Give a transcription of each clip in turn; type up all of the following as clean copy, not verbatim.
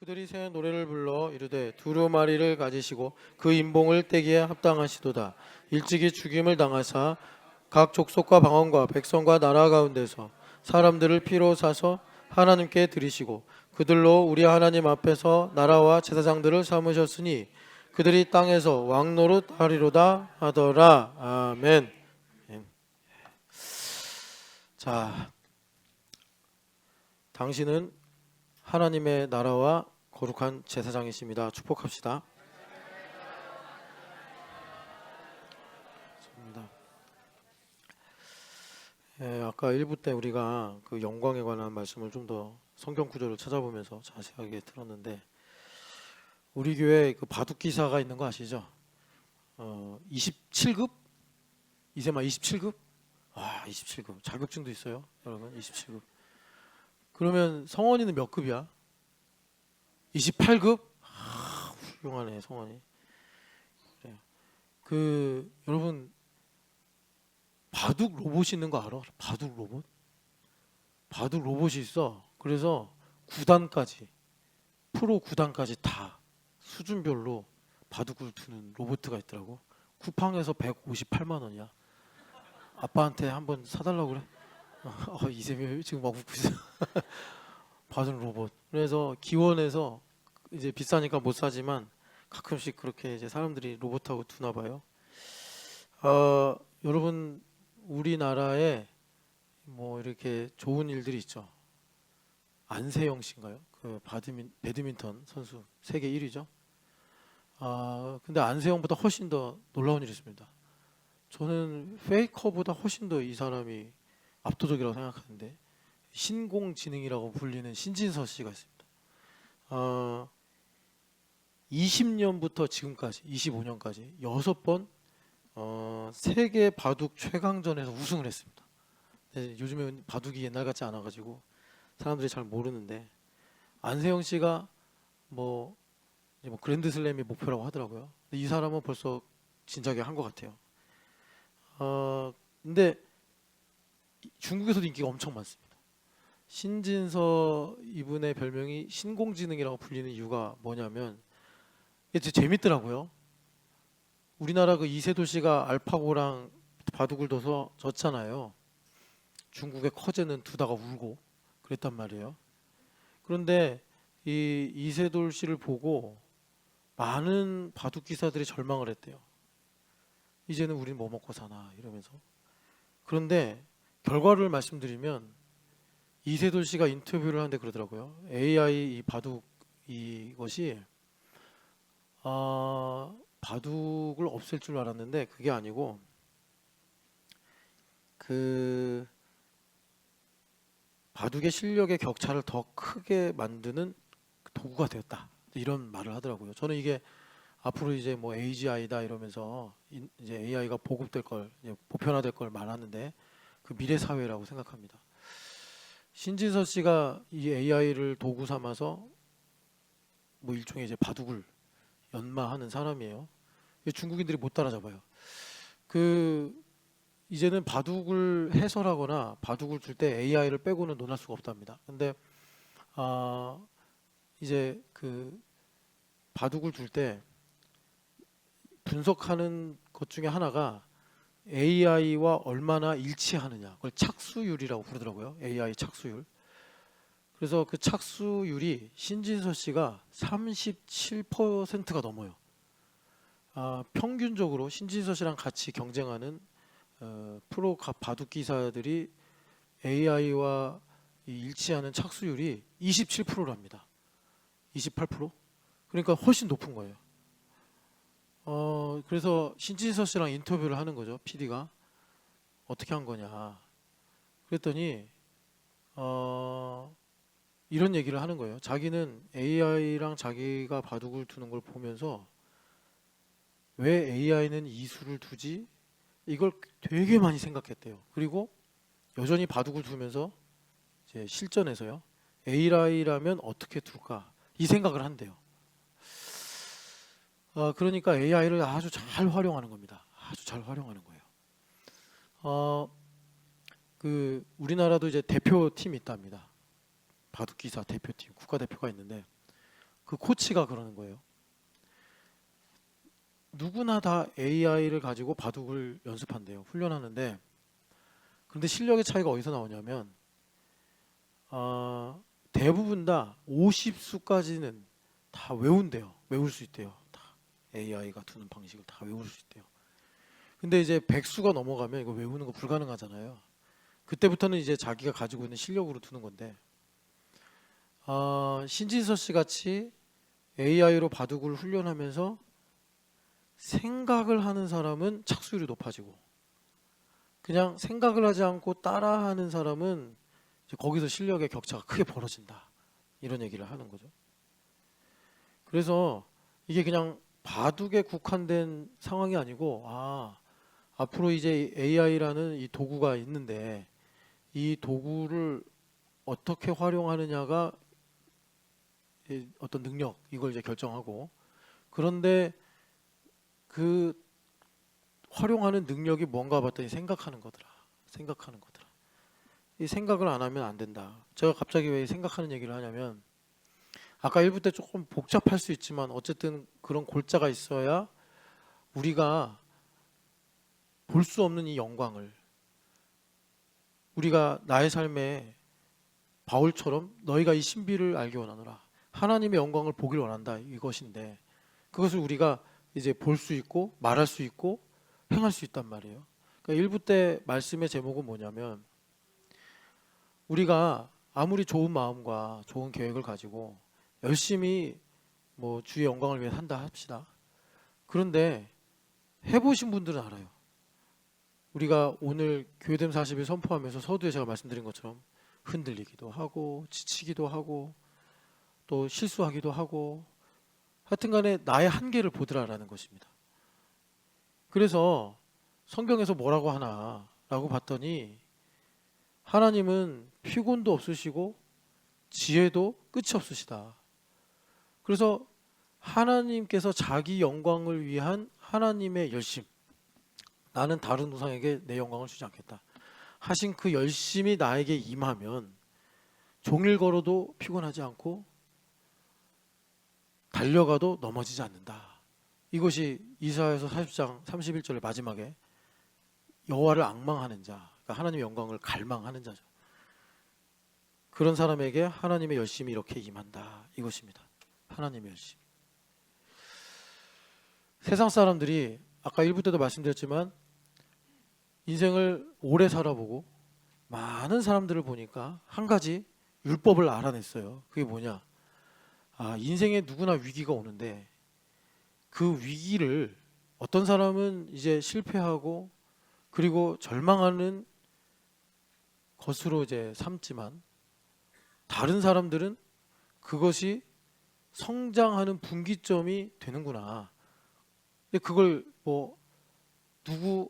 그들이 새 노래를 불러 이르되 두루마리를 가지시고 그 인봉을 떼기에 합당하시도다. 일찍이 죽임을 당하사 각 족속과 방언과 백성과 나라 가운데서 사람들을 피로 사서 하나님께 드리시고 그들로 우리 하나님 앞에서 나라와 제사장들을 삼으셨으니 그들이 땅에서 왕 노릇 하리로다 하더라. 아멘. 자, 당신은 하나님의 나라와 거룩한 제사장이십니다. 축복합시다. 좋습니다. 아까 1부 때 우리가 그 영광에 관한 말씀을 좀 더 성경 구절을 찾아보면서 자세하게 들었는데 우리 교회 그 바둑 기사가 있는 거 아시죠? 27급? 이세마 27급? 와, 27급. 자격증도 있어요, 여러분. 27급. 그러면 성원이는 몇 급이야? 28급? 훌륭하네, 성원이. 그래. 여러분 바둑 로봇이 있는 거 알아? 바둑 로봇? 바둑 로봇이 있어. 그래서 9단까지 프로 9단까지 다 수준별로 바둑을 두는 로봇가 있더라고. 쿠팡에서 158만 원이야. 아빠한테 한번 사달라고 그래. 이세미 지금 막 웃고 있어. 바둑 로봇. 그래서 기원에서 이제 비싸니까 못 사지만 가끔씩 그렇게 이제 사람들이 로봇하고 두나 봐요. 여러분 우리나라에 뭐 이렇게 좋은 일들이 있죠. 안세영 씨인가요? 그 배드민턴 선수 세계 1위죠. 근데 안세영보다 훨씬 더 놀라운 일이 있습니다. 저는 페이커보다 훨씬 더 이 사람이 압도적이라고 생각하는데 신공지능이라고 불리는 신진서 씨가 있습니다. 20년부터 지금까지 25년까지 6번 세계 바둑 최강전에서 우승을 했습니다. 요즘에 바둑이 옛날 같지 않아가지고 사람들이 잘 모르는데 안세영 씨가 뭐 그랜드슬램이 목표라고 하더라고요. 근데 이 사람은 벌써 진작에 한 것 같아요. 근데 중국에서도 인기가 엄청 많습니다. 신진서 이분의 별명이 신공지능이라고 불리는 이유가 뭐냐면 이게 진짜 재밌더라고요. 우리나라 그 이세돌 씨가 알파고랑 바둑을 둬서 졌잖아요. 중국의 커제는 두다가 울고 그랬단 말이에요. 그런데 이 이세돌 씨를 보고 많은 바둑 기사들이 절망을 했대요. 이제는 우린 뭐 먹고 사나 이러면서. 그런데 결과를 말씀드리면 이세돌 씨가 인터뷰를 하는데 그러더라고요. AI 이 바둑 이것이 바둑을 없앨 줄 알았는데 그게 아니고 그 바둑의 실력의 격차를 더 크게 만드는 도구가 되었다. 이런 말을 하더라고요. 저는 이게 앞으로 이제 뭐 AGI다 이러면서 이제 AI가 보급될 걸, 보편화될 걸 말하는데 그 미래 사회라고 생각합니다. 신진서 씨가 이 AI를 도구 삼아서 뭐 일종의 이제 바둑을 연마하는 사람이에요. 중국인들이 못 따라잡아요. 이제는 바둑을 해설하거나 바둑을 둘 때 AI를 빼고는 논할 수가 없답니다. 근데 이제 바둑을 둘 때 분석하는 것 중에 하나가 AI와 얼마나 일치하느냐. 그걸 착수율이라고 부르더라고요. AI 착수율. 그래서 그 착수율이 신진서 씨가 37%가 넘어요. 평균적으로 신진서 씨랑 같이 경쟁하는 프로 바둑 기사들이 AI와 일치하는 착수율이 27%랍니다. 28%? 그러니까 훨씬 높은 거예요. 그래서 신진서 씨랑 인터뷰를 하는 거죠. PD가 어떻게 한 거냐. 그랬더니 이런 얘기를 하는 거예요. 자기는 AI랑 자기가 바둑을 두는 걸 보면서 왜 AI는 이 수를 두지? 이걸 되게 많이 생각했대요. 그리고 여전히 바둑을 두면서 이제 실전에서요. AI라면 어떻게 둘까? 이 생각을 한대요. 그러니까 AI를 아주 잘 활용하는 겁니다. 아주 잘 활용하는 거예요. 우리나라도 이제 대표팀이 있답니다. 바둑 기사 대표팀, 국가대표가 있는데 그 코치가 그러는 거예요. 누구나 다 AI를 가지고 바둑을 연습한대요. 훈련하는데, 그런데 실력의 차이가 어디서 나오냐면 대부분 다 50수까지는 다 외운대요. 외울 수 있대요. 다 AI가 두는 방식을 다 외울 수 있대요. 근데 이제 100수가 넘어가면 이거 외우는 거 불가능하잖아요. 그때부터는 이제 자기가 가지고 있는 실력으로 두는 건데, 신진서 씨 같이 AI로 바둑을 훈련하면서 생각을 하는 사람은 착수율이 높아지고, 그냥 생각을 하지 않고 따라하는 사람은 이제 거기서 실력의 격차가 크게 벌어진다, 이런 얘기를 하는 거죠. 그래서 이게 그냥 바둑에 국한된 상황이 아니고, 앞으로 이제 AI라는 이 도구가 있는데 이 도구를 어떻게 활용하느냐가 어떤 능력, 이걸 이제 결정하고, 그런데 그 활용하는 능력이 뭔가 봤더니 생각하는 거더라. 생각하는 거더라. 이 생각을 안 하면 안 된다. 제가 갑자기 왜 생각하는 얘기를 하냐면, 아까 1부 때 조금 복잡할 수 있지만 어쨌든 그런 골자가 있어야 우리가 볼 수 없는 이 영광을, 우리가 나의 삶에 바울처럼 너희가 이 신비를 알기 원하노라, 하나님의 영광을 보길 원한다, 이것인데, 그것을 우리가 이제 볼 수 있고 말할 수 있고 행할 수 있단 말이에요. 그러니까 1부 때 말씀의 제목은 뭐냐면, 우리가 아무리 좋은 마음과 좋은 계획을 가지고 열심히 뭐 주의 영광을 위해 산다 합시다. 그런데 해보신 분들은 알아요. 우리가 오늘 교회됨 40일 선포하면서 서두에 제가 말씀드린 것처럼 흔들리기도 하고 지치기도 하고 또 실수하기도 하고, 하여튼간에 나의 한계를 보더라라는 것입니다. 그래서 성경에서 뭐라고 하나라고 봤더니, 하나님은 피곤도 없으시고 지혜도 끝이 없으시다. 그래서 하나님께서 자기 영광을 위한 하나님의 열심, 나는 다른 우상에게 내 영광을 주지 않겠다 하신 그 열심이 나에게 임하면 종일 걸어도 피곤하지 않고 달려가도 넘어지지 않는다. 이것이 이사야서 40장 31절의 마지막에 여호와를 앙망하는 자, 그러니까 하나님의 영광을 갈망하는 자죠. 그런 사람에게 하나님의 열심이 이렇게 임한다, 이것입니다. 하나님의 열심. 세상 사람들이 아까 1부 때도 말씀드렸지만 인생을 오래 살아보고 많은 사람들을 보니까 한 가지 율법을 알아냈어요. 그게 뭐냐? 인생에 누구나 위기가 오는데 그 위기를 어떤 사람은 이제 실패하고 그리고 절망하는 것으로 이제 삼지만, 다른 사람들은 그것이 성장하는 분기점이 되는구나. 근데 그걸 뭐 누구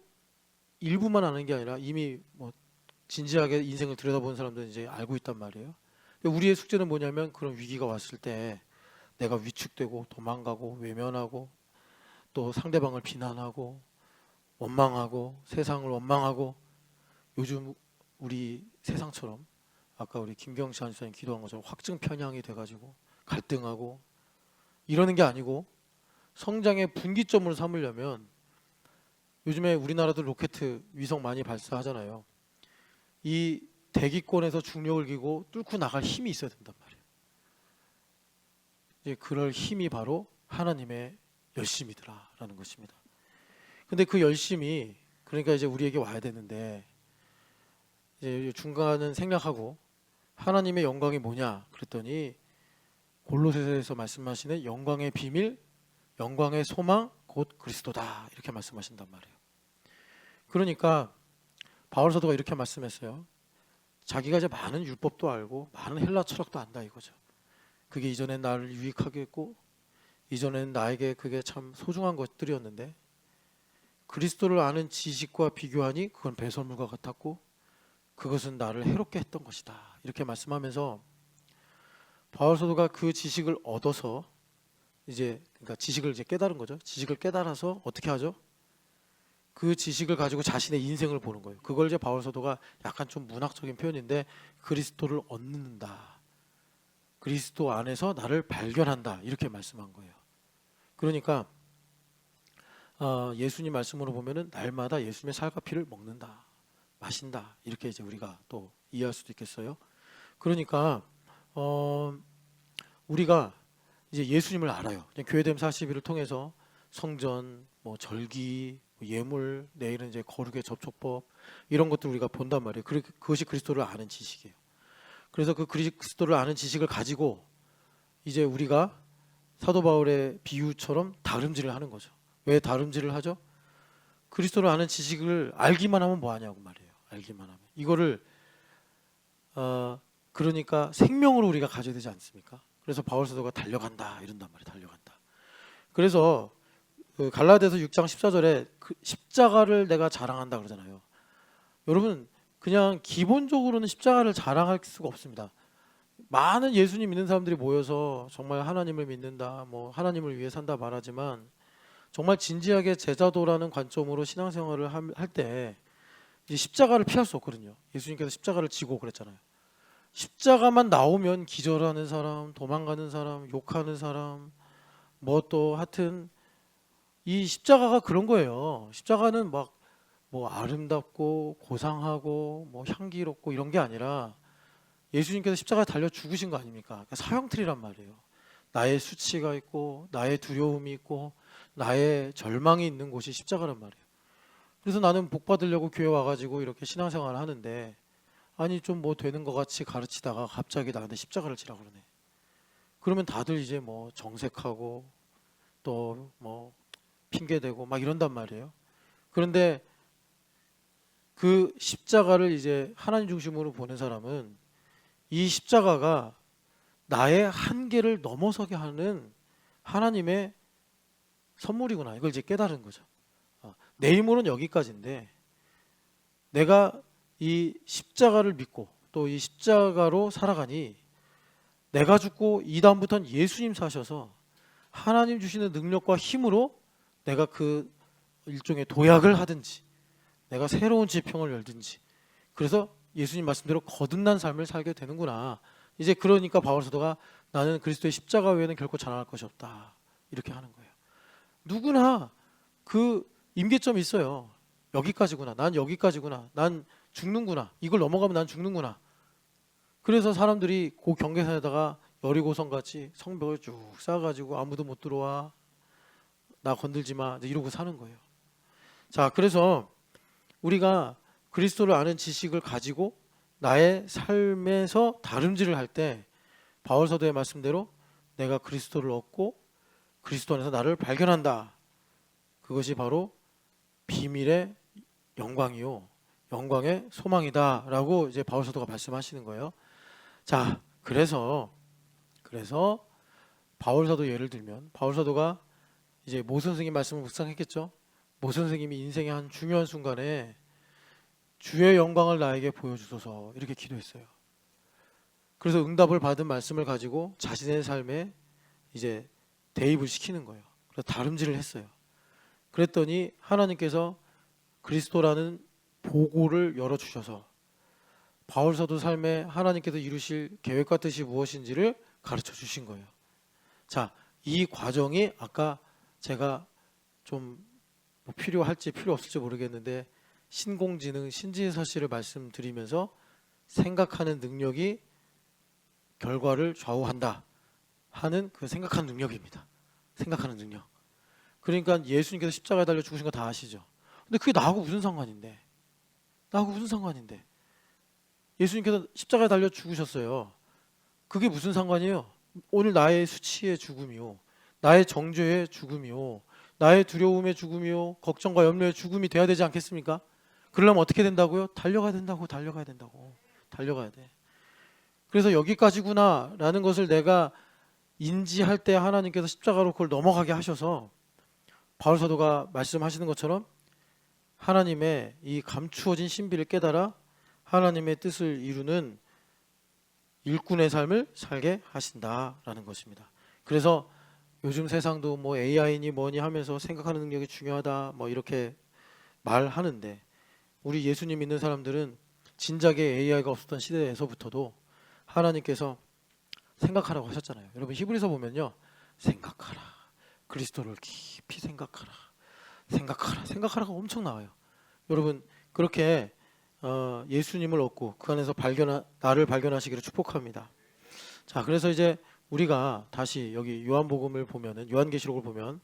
일부만 아는 게 아니라 이미 뭐 진지하게 인생을 들여다보는 사람들은 이제 알고 있단 말이에요. 우리의 숙제는 뭐냐면, 그런 위기가 왔을 때 내가 위축되고 도망가고 외면하고 또 상대방을 비난하고 원망하고 세상을 원망하고, 요즘 우리 세상처럼 아까 우리 김경시 안수사님 기도한 것처럼 확증 편향이 돼가지고 갈등하고 이러는 게 아니고, 성장의 분기점으로 삼으려면, 요즘에 우리나라도 로켓 위성 많이 발사하잖아요. 이 대기권에서 중력을 기고 뚫고 나갈 힘이 있어야 된단 말이에요. 이제 그럴 힘이 바로 하나님의 열심이더라라는 것입니다. 근데 그 열심이 그러니까 이제 우리에게 와야 되는데, 이제 중간은 생략하고 하나님의 영광이 뭐냐 그랬더니, 골로새서에서 말씀하시는 영광의 비밀, 영광의 소망 곧 그리스도다, 이렇게 말씀하신단 말이에요. 그러니까 바울 사도가 이렇게 말씀했어요. 자기가 이제 많은 율법도 알고 많은 헬라 철학도 안다, 이거죠. 그게 이전엔 나를 유익하게 했고 이전에는 나에게 그게 참 소중한 것들이었는데, 그리스도를 아는 지식과 비교하니 그건 배설물과 같았고 그것은 나를 해롭게 했던 것이다, 이렇게 말씀하면서, 바울 사도가 그 지식을 얻어서 이제, 그러니까 지식을 이제 깨달은 거죠. 지식을 깨달아서 어떻게 하죠? 그 지식을 가지고 자신의 인생을 보는 거예요. 그걸 이제 바울 사도가 약간 좀 문학적인 표현인데 그리스도를 얻는다, 그리스도 안에서 나를 발견한다 이렇게 말씀한 거예요. 그러니까 예수님 말씀으로 보면은 날마다 예수님의 살과 피를 먹는다, 마신다 이렇게 이제 우리가 또 이해할 수도 있겠어요. 그러니까 우리가 이제 예수님을 알아요. 교회됨 40일을 통해서 성전, 뭐 절기, 뭐 예물, 내일은 이제 거룩의 접촉법 이런 것들 우리가 본단 말이에요. 그것이 그리스도를 아는 지식이에요. 그래서 그 그리스도를 아는 지식을 가지고 이제 우리가 사도 바울의 비유처럼 다름질을 하는 거죠. 왜 다름질을 하죠? 그리스도를 아는 지식을 알기만 하면 뭐 하냐고 말이에요. 알기만 하면 이거를 그러니까 생명으로 우리가 가져야 되지 않습니까? 그래서 바울 사도가 달려간다 이런단 말이에요. 달려간다. 그래서 그 갈라디아서 6장 14절에 그 십자가를 내가 자랑한다 그러잖아요. 여러분 그냥 기본적으로는 십자가를 자랑할 수가 없습니다. 많은 예수님 믿는 사람들이 모여서 정말 하나님을 믿는다, 뭐 하나님을 위해 산다 말하지만 정말 진지하게 제자도라는 관점으로 신앙생활을 할 때 십자가를 피할 수 없거든요. 예수님께서 십자가를 지고 그랬잖아요. 십자가만 나오면 기절하는 사람, 도망가는 사람, 욕하는 사람, 뭐 또 하여튼 이 십자가가 그런 거예요. 십자가는 막 뭐 아름답고 고상하고 뭐 향기롭고 이런 게 아니라 예수님께서 십자가에 달려 죽으신 거 아닙니까? 그러니까 사형틀이란 말이에요. 나의 수치가 있고 나의 두려움이 있고 나의 절망이 있는 곳이 십자가란 말이에요. 그래서 나는 복 받으려고 교회 와가지고 이렇게 신앙생활을 하는데 아니 좀 뭐 되는 것 같이 가르치다가 갑자기 나한테 십자가를 지라 그러네. 그러면 다들 이제 뭐 정색하고 또 뭐 핑계대고 막 이런단 말이에요. 그런데 그 십자가를 이제 하나님 중심으로 보는 사람은 이 십자가가 나의 한계를 넘어서게 하는 하나님의 선물이구나. 이걸 이제 깨달은 거죠. 내 힘으로는 여기까지인데 내가 이 십자가를 믿고 또 이 십자가로 살아가니 내가 죽고 이 다음부터는 예수님 사셔서 하나님 주시는 능력과 힘으로 내가 그 일종의 도약을 하든지 내가 새로운 지평을 열든지 그래서 예수님 말씀대로 거듭난 삶을 살게 되는구나. 이제 그러니까 바울 사도가 나는 그리스도의 십자가 외에는 결코 자랑할 것이 없다. 이렇게 하는 거예요. 누구나 그 임계점이 있어요. 여기까지구나. 난 여기까지구나. 난 죽는구나. 이걸 넘어가면 난 죽는구나. 그래서 사람들이 그 경계선에다가 여리고성 같이 성벽을 쭉 쌓아가지고 아무도 못 들어와. 나 건들지 마. 이러고 사는 거예요. 자, 그래서 우리가 그리스도를 아는 지식을 가지고 나의 삶에서 다름질을 할 때 바울 사도의 말씀대로 내가 그리스도를 얻고 그리스도 안에서 나를 발견한다. 그것이 바로 비밀의 영광이요, 영광의 소망이다라고 이제 바울 사도가 말씀하시는 거예요. 자, 그래서 바울 사도 예를 들면 바울 사도가 이제 모 선생님 말씀을 묵상했겠죠. 모 선생님이 인생의 한 중요한 순간에 주의 영광을 나에게 보여주소서 이렇게 기도했어요. 그래서 응답을 받은 말씀을 가지고 자신의 삶에 이제 대입을 시키는 거예요. 그래서 다름질을 했어요. 그랬더니 하나님께서 그리스도라는 보고를 열어주셔서 바울 사도 삶에 하나님께서 이루실 계획과 뜻이 무엇인지를 가르쳐 주신 거예요. 자, 이 과정이 아까 제가 좀 뭐 필요할지 필요 없을지 모르겠는데 신공지능 신지사실을 말씀드리면서 생각하는 능력이 결과를 좌우한다 하는 그 생각하는 능력입니다. 생각하는 능력. 그러니까 예수님께서 십자가에 달려 죽으신 거 다 아시죠? 근데 그게 나하고 무슨 상관인데? 나하고 무슨 상관인데? 예수님께서 십자가에 달려 죽으셨어요. 그게 무슨 상관이에요? 오늘 나의 수치의 죽음이요, 나의 정죄의 죽음이요, 나의 두려움의 죽음이요, 걱정과 염려의 죽음이 돼야 되지 않겠습니까? 그러려면 어떻게 된다고요? 달려가야 된다고. 달려가야 돼. 그래서 여기까지구나 라는 것을 내가 인지할 때 하나님께서 십자가로 그걸 넘어가게 하셔서 바울 사도가 말씀하시는 것처럼 하나님의 이 감추어진 신비를 깨달아 하나님의 뜻을 이루는 일꾼의 삶을 살게 하신다라는 것입니다. 그래서 요즘 세상도 뭐 AI니 뭐니 하면서 생각하는 능력이 중요하다 뭐 이렇게 말하는데 우리 예수님 믿는 사람들은 진작에 AI가 없었던 시대에서부터도 하나님께서 생각하라고 하셨잖아요. 여러분 히브리서 보면요. 생각하라. 그리스도를 깊이 생각하라. 생각하라. 생각하라가 엄청 나와요. 여러분 그렇게 예수님을 얻고 그 안에서 나를 발견하시기를 축복합니다. 자, 그래서 이제 우리가 다시 여기 요한복음을 보면은 요한계시록을 보면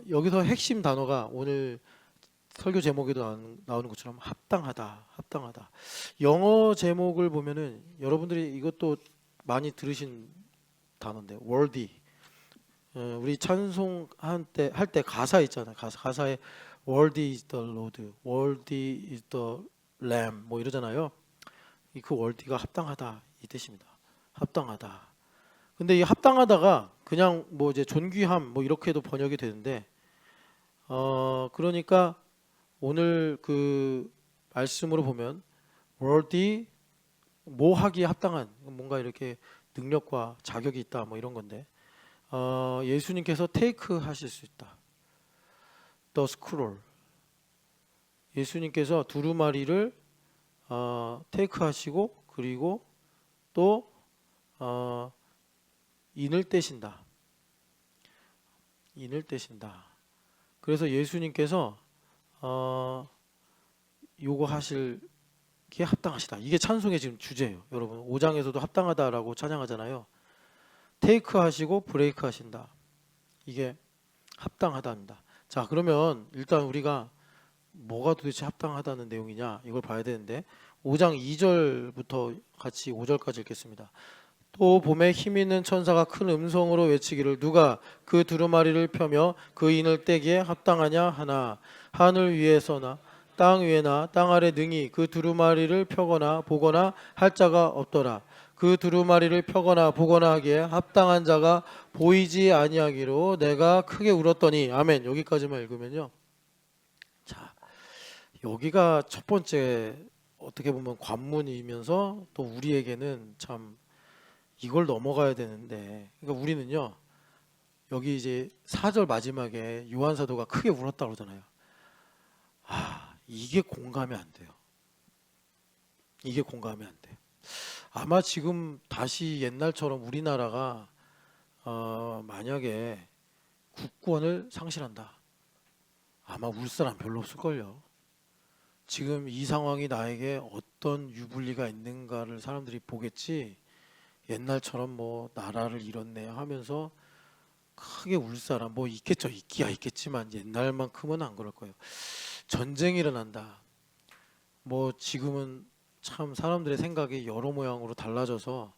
여기서 핵심 단어가 오늘 설교 제목에도 나오는 것처럼 합당하다, 합당하다. 영어 제목을 보면은 여러분들이 이것도 많이 들으신 단어인데 worthy. 우리 찬송 할 때 가사 있잖아요. 가사에 worthy is the Lord, worthy is the Lamb 뭐 이러잖아요. 그 worthy가 합당하다 이 뜻입니다. 합당하다. 근데 이 합당하다가 그냥 뭐 이제 존귀함 뭐 이렇게도 번역이 되는데 그러니까 오늘 그 말씀으로 보면 worthy 뭐 하기에 합당한 뭔가 이렇게 능력과 자격이 있다 뭐 이런 건데 예수님께서 테이크 하실 수 있다. The scroll. 예수님께서 두루마리를 테이크 하시고 그리고 또 인을 떼신다. 인을 떼신다. 그래서 예수님께서 요거 하실 게 합당하시다. 이게 찬송의 지금 주제예요. 여러분 5장에서도 합당하다라고 찬양하잖아요. 테이크 하시고 브레이크 하신다. 이게 합당하다입니다. 자, 그러면 일단 우리가 뭐가 도대체 합당하다는 내용이냐 이걸 봐야 되는데 5장 2절부터 같이 5절까지 읽겠습니다. 또 봄에 힘있는 천사가 큰 음성으로 외치기를 누가 그 두루마리를 펴며 그 인을 떼기에 합당하냐 하나 하늘 위에서나 땅 위에나 땅 아래 능히 그 두루마리를 펴거나 보거나 할 자가 없더라. 그 두루마리를 펴거나 보거나 하기에 합당한 자가 보이지 아니하기로 내가 크게 울었더니 아멘. 여기까지만 읽으면요. 자, 여기가 첫 번째 어떻게 보면 관문이면서 또 우리에게는 참 이걸 넘어가야 되는데 그러니까 우리는요. 여기 이제 4절 마지막에 요한 사도가 크게 울었다 그러잖아요. 이게 공감이 안 돼요. 이게 공감이 안 돼요. 아마 지금 다시 옛날처럼 우리나라가 만약에 국권을 상실한다. 아마 울 사람 별로 없을걸요. 지금 이 상황이 나에게 어떤 유불리가 있는가를 사람들이 보겠지 옛날처럼 뭐 나라를 잃었네 하면서 크게 울 사람 뭐 있겠죠. 있기야 있겠지만 옛날만큼은 안 그럴 거예요. 전쟁이 일어난다. 뭐 지금은 참 사람들의 생각이 여러 모양으로 달라져서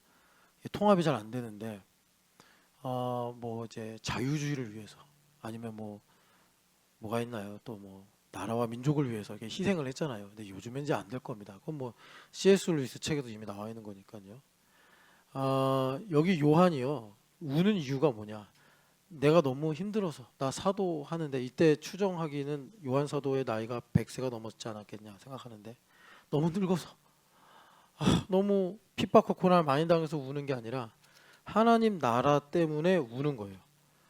통합이 잘 안 되는데 뭐 이제 자유주의를 위해서 아니면 뭐가 있나요? 또 뭐 나라와 민족을 위해서 이렇게 희생을 했잖아요. 근데 요즘엔 이제 안 될 겁니다. 그건 뭐 C.S. 루이스 책에도 이미 나와 있는 거니까요. 여기 요한이요. 우는 이유가 뭐냐? 내가 너무 힘들어서 나 사도 하는데 이때 추정하기는 요한 사도의 나이가 100세가 넘었지 않았겠냐 생각하는데 너무 늙어서 너무 핍박과 고난을 많이 당해서 우는 게 아니라 하나님 나라 때문에 우는 거예요.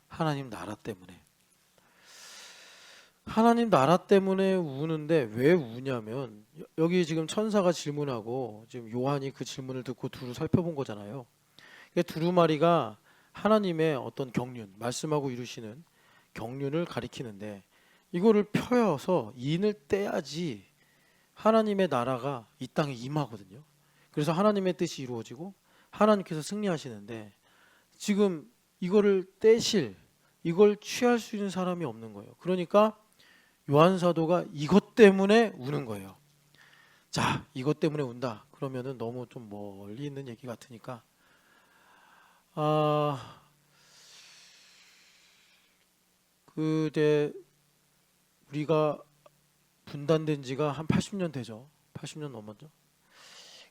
하나님 나라 때문에. 하나님 나라 때문에 우는데 왜 우냐면 여기 지금 천사가 질문하고 지금 요한이 그 질문을 듣고 두루 살펴본 거잖아요. 두루마리가 하나님의 어떤 경륜, 말씀하고 이루시는 경륜을 가리키는데 이거를 펴서 인을 떼야지 하나님의 나라가 이 땅에 임하거든요. 그래서 하나님의 뜻이 이루어지고 하나님께서 승리하시는데 지금 이거를 이걸 취할 수 있는 사람이 없는 거예요. 그러니까 요한 사도가 이것 때문에 우는 거예요. 자, 이것 때문에 운다. 그러면은 너무 좀 멀리 있는 얘기 같으니까 그때 우리가 분단된 지가 한 80년 되죠. 80년 넘었죠.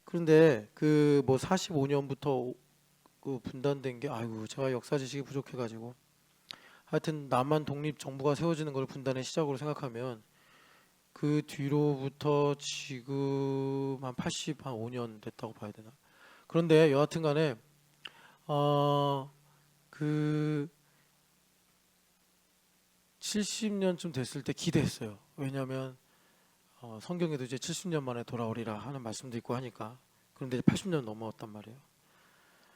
그런데 그 뭐 45년부터 그 분단된 게 아이고 제가 역사 지식이 부족해가지고 하여튼 남한 독립 정부가 세워지는 걸 분단의 시작으로 생각하면 그 뒤로부터 지금 한 85년 됐다고 봐야 되나. 그런데 여하튼간에 그 70년쯤 됐을 때 기대했어요. 왜냐하면 성경에도 이제 70년 만에 돌아오리라 하는 말씀도 있고 하니까. 그런데 80년 넘어왔단 말이에요.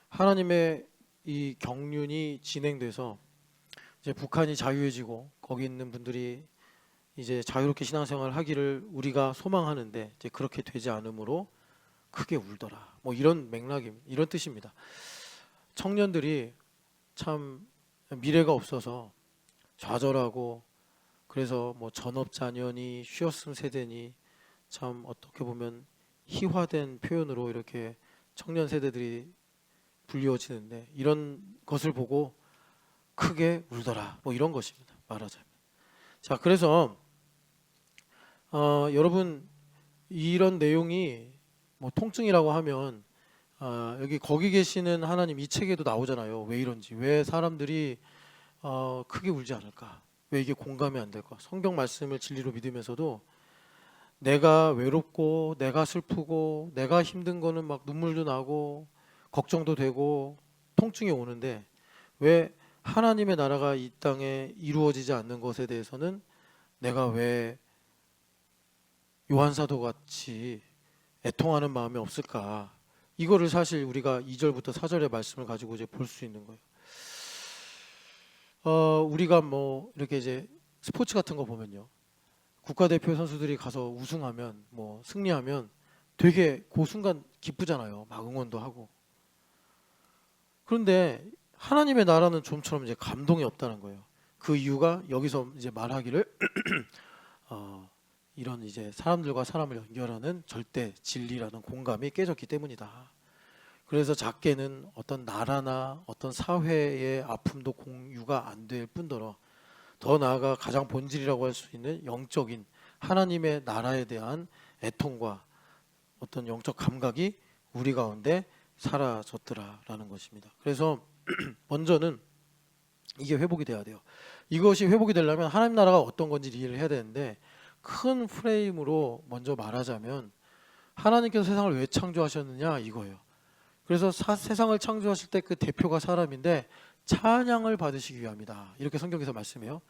하나님의 이 경륜이 진행돼서 이제 북한이 자유해지고 거기 있는 분들이 이제 자유롭게 신앙생활을 하기를 우리가 소망하는데 이제 그렇게 되지 않으므로 크게 울더라. 뭐 이런 맥락이 이런 뜻입니다. 청년들이 참 미래가 없어서 좌절하고 그래서 뭐 전업자녀니 쉬었음 세대니 참 어떻게 보면 희화된 표현으로 이렇게 청년 세대들이 불리워지는데 이런 것을 보고 크게 울더라. 뭐 이런 것입니다. 말하자면. 자, 그래서 여러분 이런 내용이 뭐 통증이라고 하면 여기 거기 계시는 하나님 이 책에도 나오잖아요. 왜 이런지, 왜 사람들이 크게 울지 않을까, 왜 이게 공감이 안 될까. 성경 말씀을 진리로 믿으면서도 내가 외롭고 내가 슬프고 내가 힘든 거는 막 눈물도 나고 걱정도 되고 통증이 오는데 왜 하나님의 나라가 이 땅에 이루어지지 않는 것에 대해서는 내가 왜 요한사도 같이 애통하는 마음이 없을까. 이거를 사실 우리가 2절부터 4절의 말씀을 가지고 이제 볼 수 있는 거예요. 우리가 뭐 이렇게 이제 스포츠 같은 거 보면요, 국가대표 선수들이 가서 우승하면 뭐 승리하면 되게 그 순간 기쁘잖아요. 막 응원도 하고. 그런데 하나님의 나라는 좀처럼 이제 감동이 없다는 거예요. 그 이유가 여기서 이제 말하기를 이런 이제 사람들과 사람을 연결하는 절대 진리라는 공감이 깨졌기 때문이다. 그래서 작게는 어떤 나라나 어떤 사회의 아픔도 공유가 안 될 뿐더러 더 나아가 가장 본질이라고 할 수 있는 영적인 하나님의 나라에 대한 애통과 어떤 영적 감각이 우리 가운데 사라졌더라라는 것입니다. 그래서 먼저는 이게 회복이 돼야 돼요. 이것이 회복이 되려면 하나님 나라가 어떤 건지 이해를 해야 되는데, 큰 프레임으로 먼저 말하자면 하나님께서 세상을 왜 창조하셨느냐 이거예요. 그래서 세상을 창조하실 때 그 대표가 사람인데 찬양을 받으시기 위함이다. 이렇게 성경에서 말씀해요.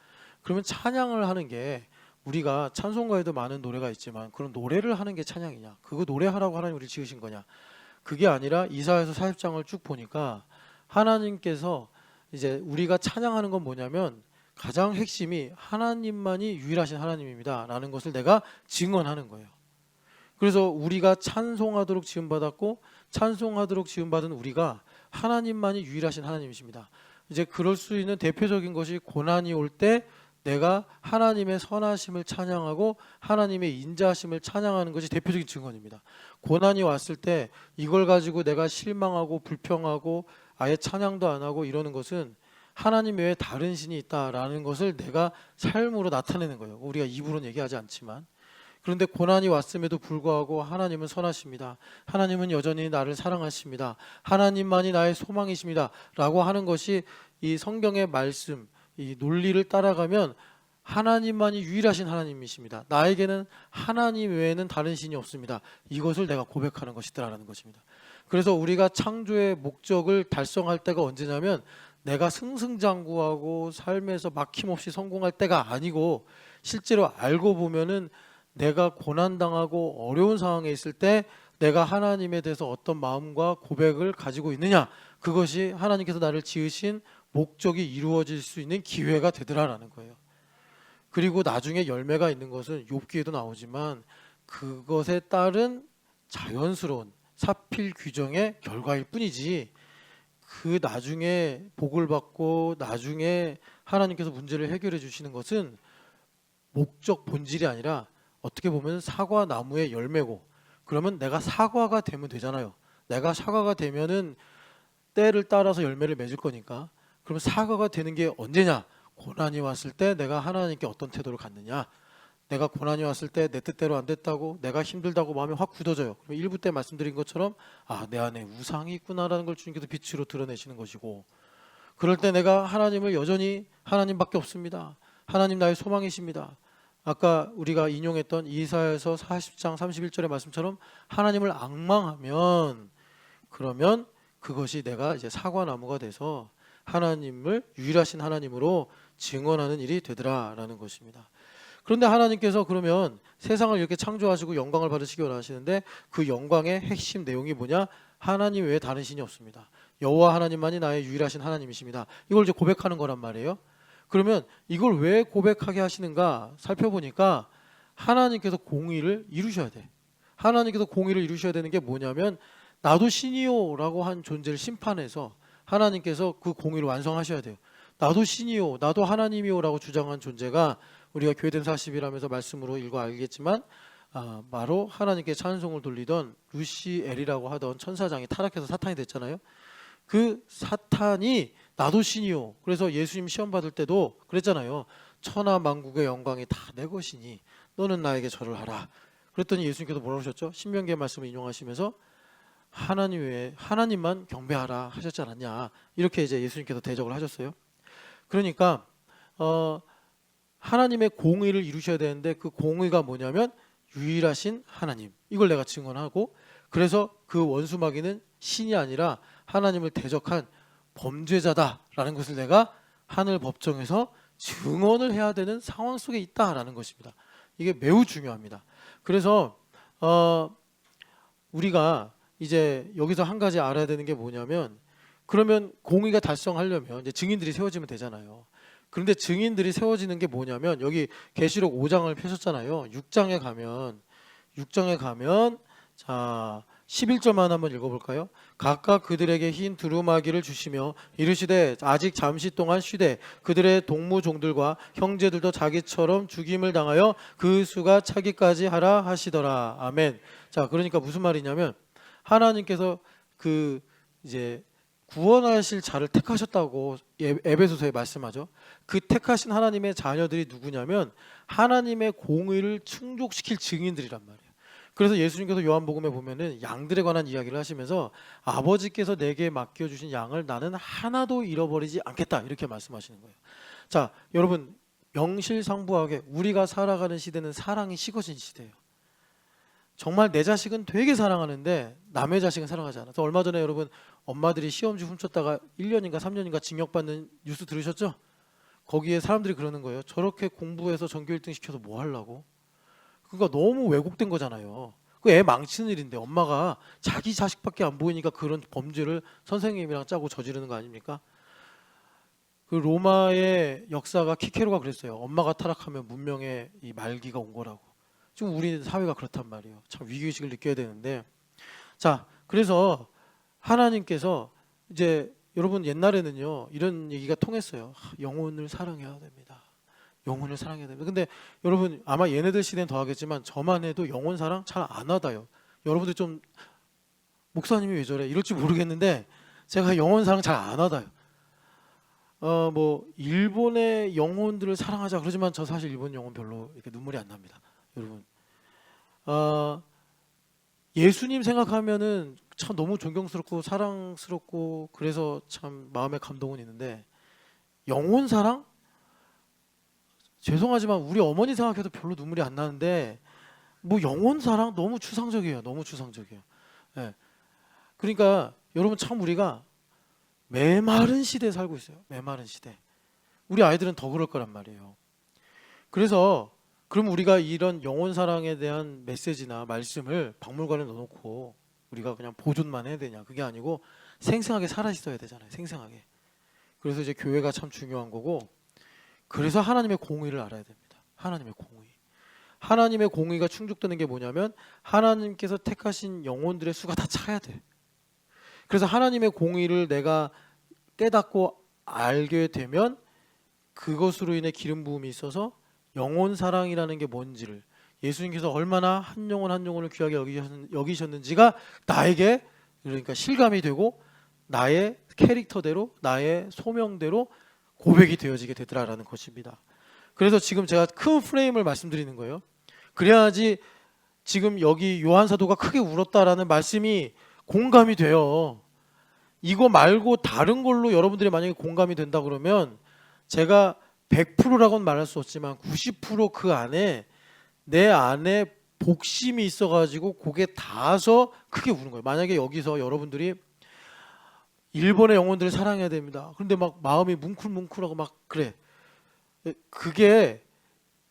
그러면 찬양을 하는 게, 우리가 찬송가에도 많은 노래가 있지만 그럼 노래를 하는 게 찬양이냐? 그거 노래하라고 하나님 우리를 지으신 거냐? 그게 아니라 이사야서 40장을 쭉 보니까 하나님께서 이제 우리가 찬양하는 건 뭐냐면 가장 핵심이 하나님만이 유일하신 하나님입니다 라는 것을 내가 증언하는 거예요. 그래서 우리가 찬송하도록 지음받았고 찬송하도록 지음받은 우리가 하나님만이 유일하신 하나님이십니다. 이제 그럴 수 있는 대표적인 것이 고난이 올 때 내가 하나님의 선하심을 찬양하고 하나님의 인자하심을 찬양하는 것이 대표적인 증언입니다. 고난이 왔을 때 이걸 가지고 내가 실망하고 불평하고 아예 찬양도 안 하고 이러는 것은 하나님 외에 다른 신이 있다라는 것을 내가 삶으로 나타내는 거예요. 우리가 입으로는 얘기하지 않지만. 그런데 고난이 왔음에도 불구하고 하나님은 선하십니다. 하나님은 여전히 나를 사랑하십니다. 하나님만이 나의 소망이십니다 라고 하는 것이 이 성경의 말씀, 이 논리를 따라가면 하나님만이 유일하신 하나님이십니다. 나에게는 하나님 외에는 다른 신이 없습니다. 이것을 내가 고백하는 것이다라는 것입니다. 그래서 우리가 창조의 목적을 달성할 때가 언제냐면 내가 승승장구하고 삶에서 막힘없이 성공할 때가 아니고, 실제로 알고 보면은 내가 고난당하고 어려운 상황에 있을 때 내가 하나님에 대해서 어떤 마음과 고백을 가지고 있느냐, 그것이 하나님께서 나를 지으신 목적이 이루어질 수 있는 기회가 되더라라는 거예요. 그리고 나중에 열매가 있는 것은 욥기에도 나오지만 그것에 따른 자연스러운 사필 규정의 결과일 뿐이지, 그 나중에 복을 받고 나중에 하나님께서 문제를 해결해 주시는 것은 목적 본질이 아니라 어떻게 보면 사과 나무의 열매고, 그러면 내가 사과가 되면 되잖아요. 내가 사과가 되면은 때를 따라서 열매를 맺을 거니까. 그러면 사과가 되는 게 언제냐? 고난이 왔을 때 내가 하나님께 어떤 태도를 갖느냐. 내가 고난이 왔을 때 내 뜻대로 안 됐다고, 내가 힘들다고 마음이 확 굳어져요. 그럼 1부 때 말씀드린 것처럼 내 안에 우상이 있구나라는 걸 주님께서 빛으로 드러내시는 것이고, 그럴 때 내가 하나님을 여전히 하나님밖에 없습니다. 하나님 나의 소망이십니다. 아까 우리가 인용했던 이사야서 40장 31절의 말씀처럼 하나님을 앙망하면, 그러면 그것이 내가 이제 사과나무가 돼서 하나님을 유일하신 하나님으로 증언하는 일이 되더라라는 것입니다. 그런데 하나님께서 그러면 세상을 이렇게 창조하시고 영광을 받으시기 원하시는데 그 영광의 핵심 내용이 뭐냐? 하나님 외에 다른 신이 없습니다. 여호와 하나님만이 나의 유일하신 하나님이십니다. 이걸 이제 고백하는 거란 말이에요. 그러면 이걸 왜 고백하게 하시는가 살펴보니까 하나님께서 공의를 이루셔야 돼. 하나님께서 공의를 이루셔야 되는 게 뭐냐면 나도 신이요라고 한 존재를 심판해서 하나님께서 그 공의를 완성하셔야 돼요. 나도 신이요, 나도 하나님이요라고 주장한 존재가 우리가 교회된 40이라면서 말씀으로 읽어 알겠지만 바로 하나님께 찬송을 돌리던 루시엘이라고 하던 천사장이 타락해서 사탄이 됐잖아요. 그 사탄이 나도 신이요. 그래서 예수님 시험 받을 때도 그랬잖아요. 천하 만국의 영광이 다 내 것이니 너는 나에게 절을 하라. 그랬더니 예수님께서 뭐라고 하셨죠? 신명기의 말씀을 인용하시면서 하나님 외에 하나님만 경배하라 하셨지 않았냐. 이렇게 이제 예수님께서 대적을 하셨어요. 그러니까 하나님의 공의를 이루셔야 되는데 그 공의가 뭐냐면 유일하신 하나님. 이걸 내가 증언하고 그래서 그 원수 마귀는 신이 아니라 하나님을 대적한 범죄자다라는 것을 내가 하늘 법정에서 증언을 해야 되는 상황 속에 있다라는 것입니다. 이게 매우 중요합니다. 그래서 우리가 이제 여기서 한 가지 알아야 되는 게 뭐냐면 그러면 공의가 달성하려면 이제 증인들이 세워지면 되잖아요. 그런데 증인들이 세워지는 게 뭐냐면 여기 계시록 5장을 펴셨잖아요. 6장에 가면 자 11절만 한번 읽어볼까요? 각각 그들에게 흰 두루마기를 주시며 이르시되 아직 잠시 동안 쉬되 그들의 동무종들과 형제들도 자기처럼 죽임을 당하여 그 수가 차기까지 하라 하시더라. 아멘. 자, 그러니까 무슨 말이냐면 하나님께서 그 이제 구원하실 자를 택하셨다고 에베소서에 말씀하죠. 그 택하신 하나님의 자녀들이 누구냐면 하나님의 공의를 충족시킬 증인들이란 말이에요. 그래서 예수님께서 요한복음에 보면은 양들에 관한 이야기를 하시면서 아버지께서 내게 맡겨주신 양을 나는 하나도 잃어버리지 않겠다 이렇게 말씀하시는 거예요. 자, 여러분 명실상부하게 우리가 살아가는 시대는 사랑이 식어진 시대예요. 정말 내 자식은 되게 사랑하는데 남의 자식은 사랑하지 않아. 얼마 전에 여러분 엄마들이 시험지 훔쳤다가 1년인가 3년인가 징역받는 뉴스 들으셨죠? 거기에 사람들이 그러는 거예요. 저렇게 공부해서 전교 1등 시켜서 뭐 하려고? 그러니까 너무 왜곡된 거잖아요. 그 애 망치는 일인데 엄마가 자기 자식밖에 안 보이니까 그런 범죄를 선생님이랑 짜고 저지르는 거 아닙니까? 그 로마의 역사가 키케로가 그랬어요. 엄마가 타락하면 문명의 이 말기가 온 거라고. 지금 우리 사회가 그렇단 말이에요. 참 위기의식을 느껴야 되는데 자 그래서 하나님께서 이제 여러분 옛날에는요 이런 얘기가 통했어요. 영혼을 사랑해야 됩니다. 영혼을 사랑해야 됩니다. 근데 여러분 아마 얘네들 시대는 더 하겠지만 저만 해도 영혼 사랑 잘 안 하다요. 여러분들 좀 목사님이 왜 저래 이럴지 모르겠는데 제가 영혼 사랑 잘 안 하다요. 뭐 일본의 영혼들을 사랑하자 그러지만 저 사실 일본 영혼 별로 이렇게 눈물이 안 납니다. 여러분 예수님 생각하면은 참 너무 존경스럽고 사랑스럽고 그래서 참 마음에 감동은 있는데 영혼 사랑? 죄송하지만 우리 어머니 생각해도 별로 눈물이 안 나는데 뭐 영혼 사랑 너무 추상적이에요. 너무 추상적이에요. 네. 그러니까 여러분 참 우리가 메마른 시대에 살고 있어요. 메마른 시대. 우리 아이들은 더 그럴 거란 말이에요. 그래서 그럼 우리가 이런 영혼 사랑에 대한 메시지나 말씀을 박물관에 넣어놓고 우리가 그냥 보존만 해야 되냐? 그게 아니고 생생하게 살아 있어야 되잖아요. 생생하게. 그래서 이제 교회가 참 중요한 거고 그래서 하나님의 공의를 알아야 됩니다. 하나님의 공의. 하나님의 공의가 충족되는 게 뭐냐면 하나님께서 택하신 영혼들의 수가 다 차야 돼. 그래서 하나님의 공의를 내가 깨닫고 알게 되면 그것으로 인해 기름 부음이 있어서 영혼 사랑이라는 게 뭔지를 예수님께서 얼마나 한 영혼 한 영혼을 귀하게 여기셨는지가 나에게 그러니까 실감이 되고 나의 캐릭터대로 나의 소명대로 고백이 되어지게 되더라라는 것입니다. 그래서 지금 제가 큰 프레임을 말씀드리는 거예요. 그래야지 지금 여기 요한 사도가 크게 울었다라는 말씀이 공감이 돼요. 이거 말고 다른 걸로 여러분들이 만약에 공감이 된다 그러면 제가 100%라고는 말할 수 없지만 90%그 안에 내 안에 복심이 있어가지고 그게 닿아서 크게 우는 거예요. 만약에 여기서 여러분들이 일본의 영혼들을 사랑해야 됩니다. 그런데 막 마음이 뭉클뭉클하고 막 그래. 그게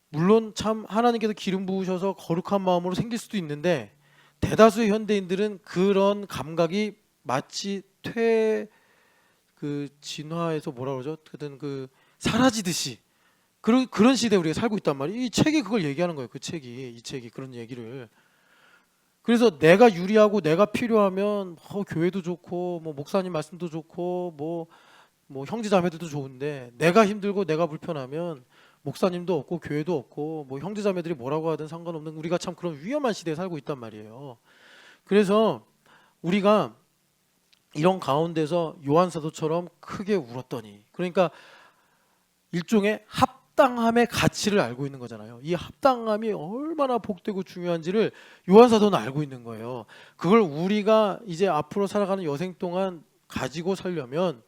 물론 참 하나님께서 기름 부으셔서 거룩한 마음으로 생길 수도 있는데 대다수의 현대인들은 그런 감각이 마치 그 진화에서 뭐라 그러죠? 그든 그 사라지듯이 그런 시대에 우리가 살고 있단 말이에요. 이 책이 그걸 얘기하는 거예요. 이 책이 그런 얘기를. 그래서 내가 유리하고 내가 필요하면 교회도 좋고 뭐 목사님 말씀도 좋고 뭐 형제자매들도 좋은데 내가 힘들고 내가 불편하면 목사님도 없고 교회도 없고 뭐 형제자매들이 뭐라고 하든 상관없는 우리가 참 그런 위험한 시대에 살고 있단 말이에요. 그래서 우리가 이런 가운데서 요한 사도처럼 크게 울었더니, 그러니까 일종의 합당함의 가치를 알고 있는 거잖아요. 이 합당함이 얼마나 복되고 중요한지를 요한 사도는 알고 있는 거예요. 그걸 우리가 이제 앞으로 살아가는 여생 동안 가지고 살려면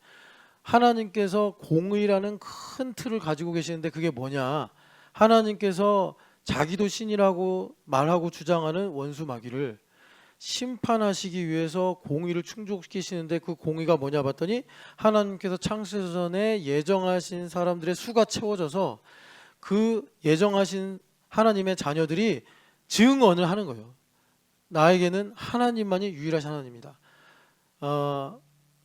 하나님께서 공의라는 큰 틀을 가지고 계시는데 그게 뭐냐? 하나님께서 자기도 신이라고 말하고 주장하는 원수 마귀를 심판하시기 위해서 공의를 충족시키시는데 그 공의가 뭐냐 봤더니 하나님께서 창세전에 예정하신 사람들의 수가 채워져서 그 예정하신 하나님의 자녀들이 증언을 하는 거예요. 나에게는 하나님만이 유일하신 하나님이다.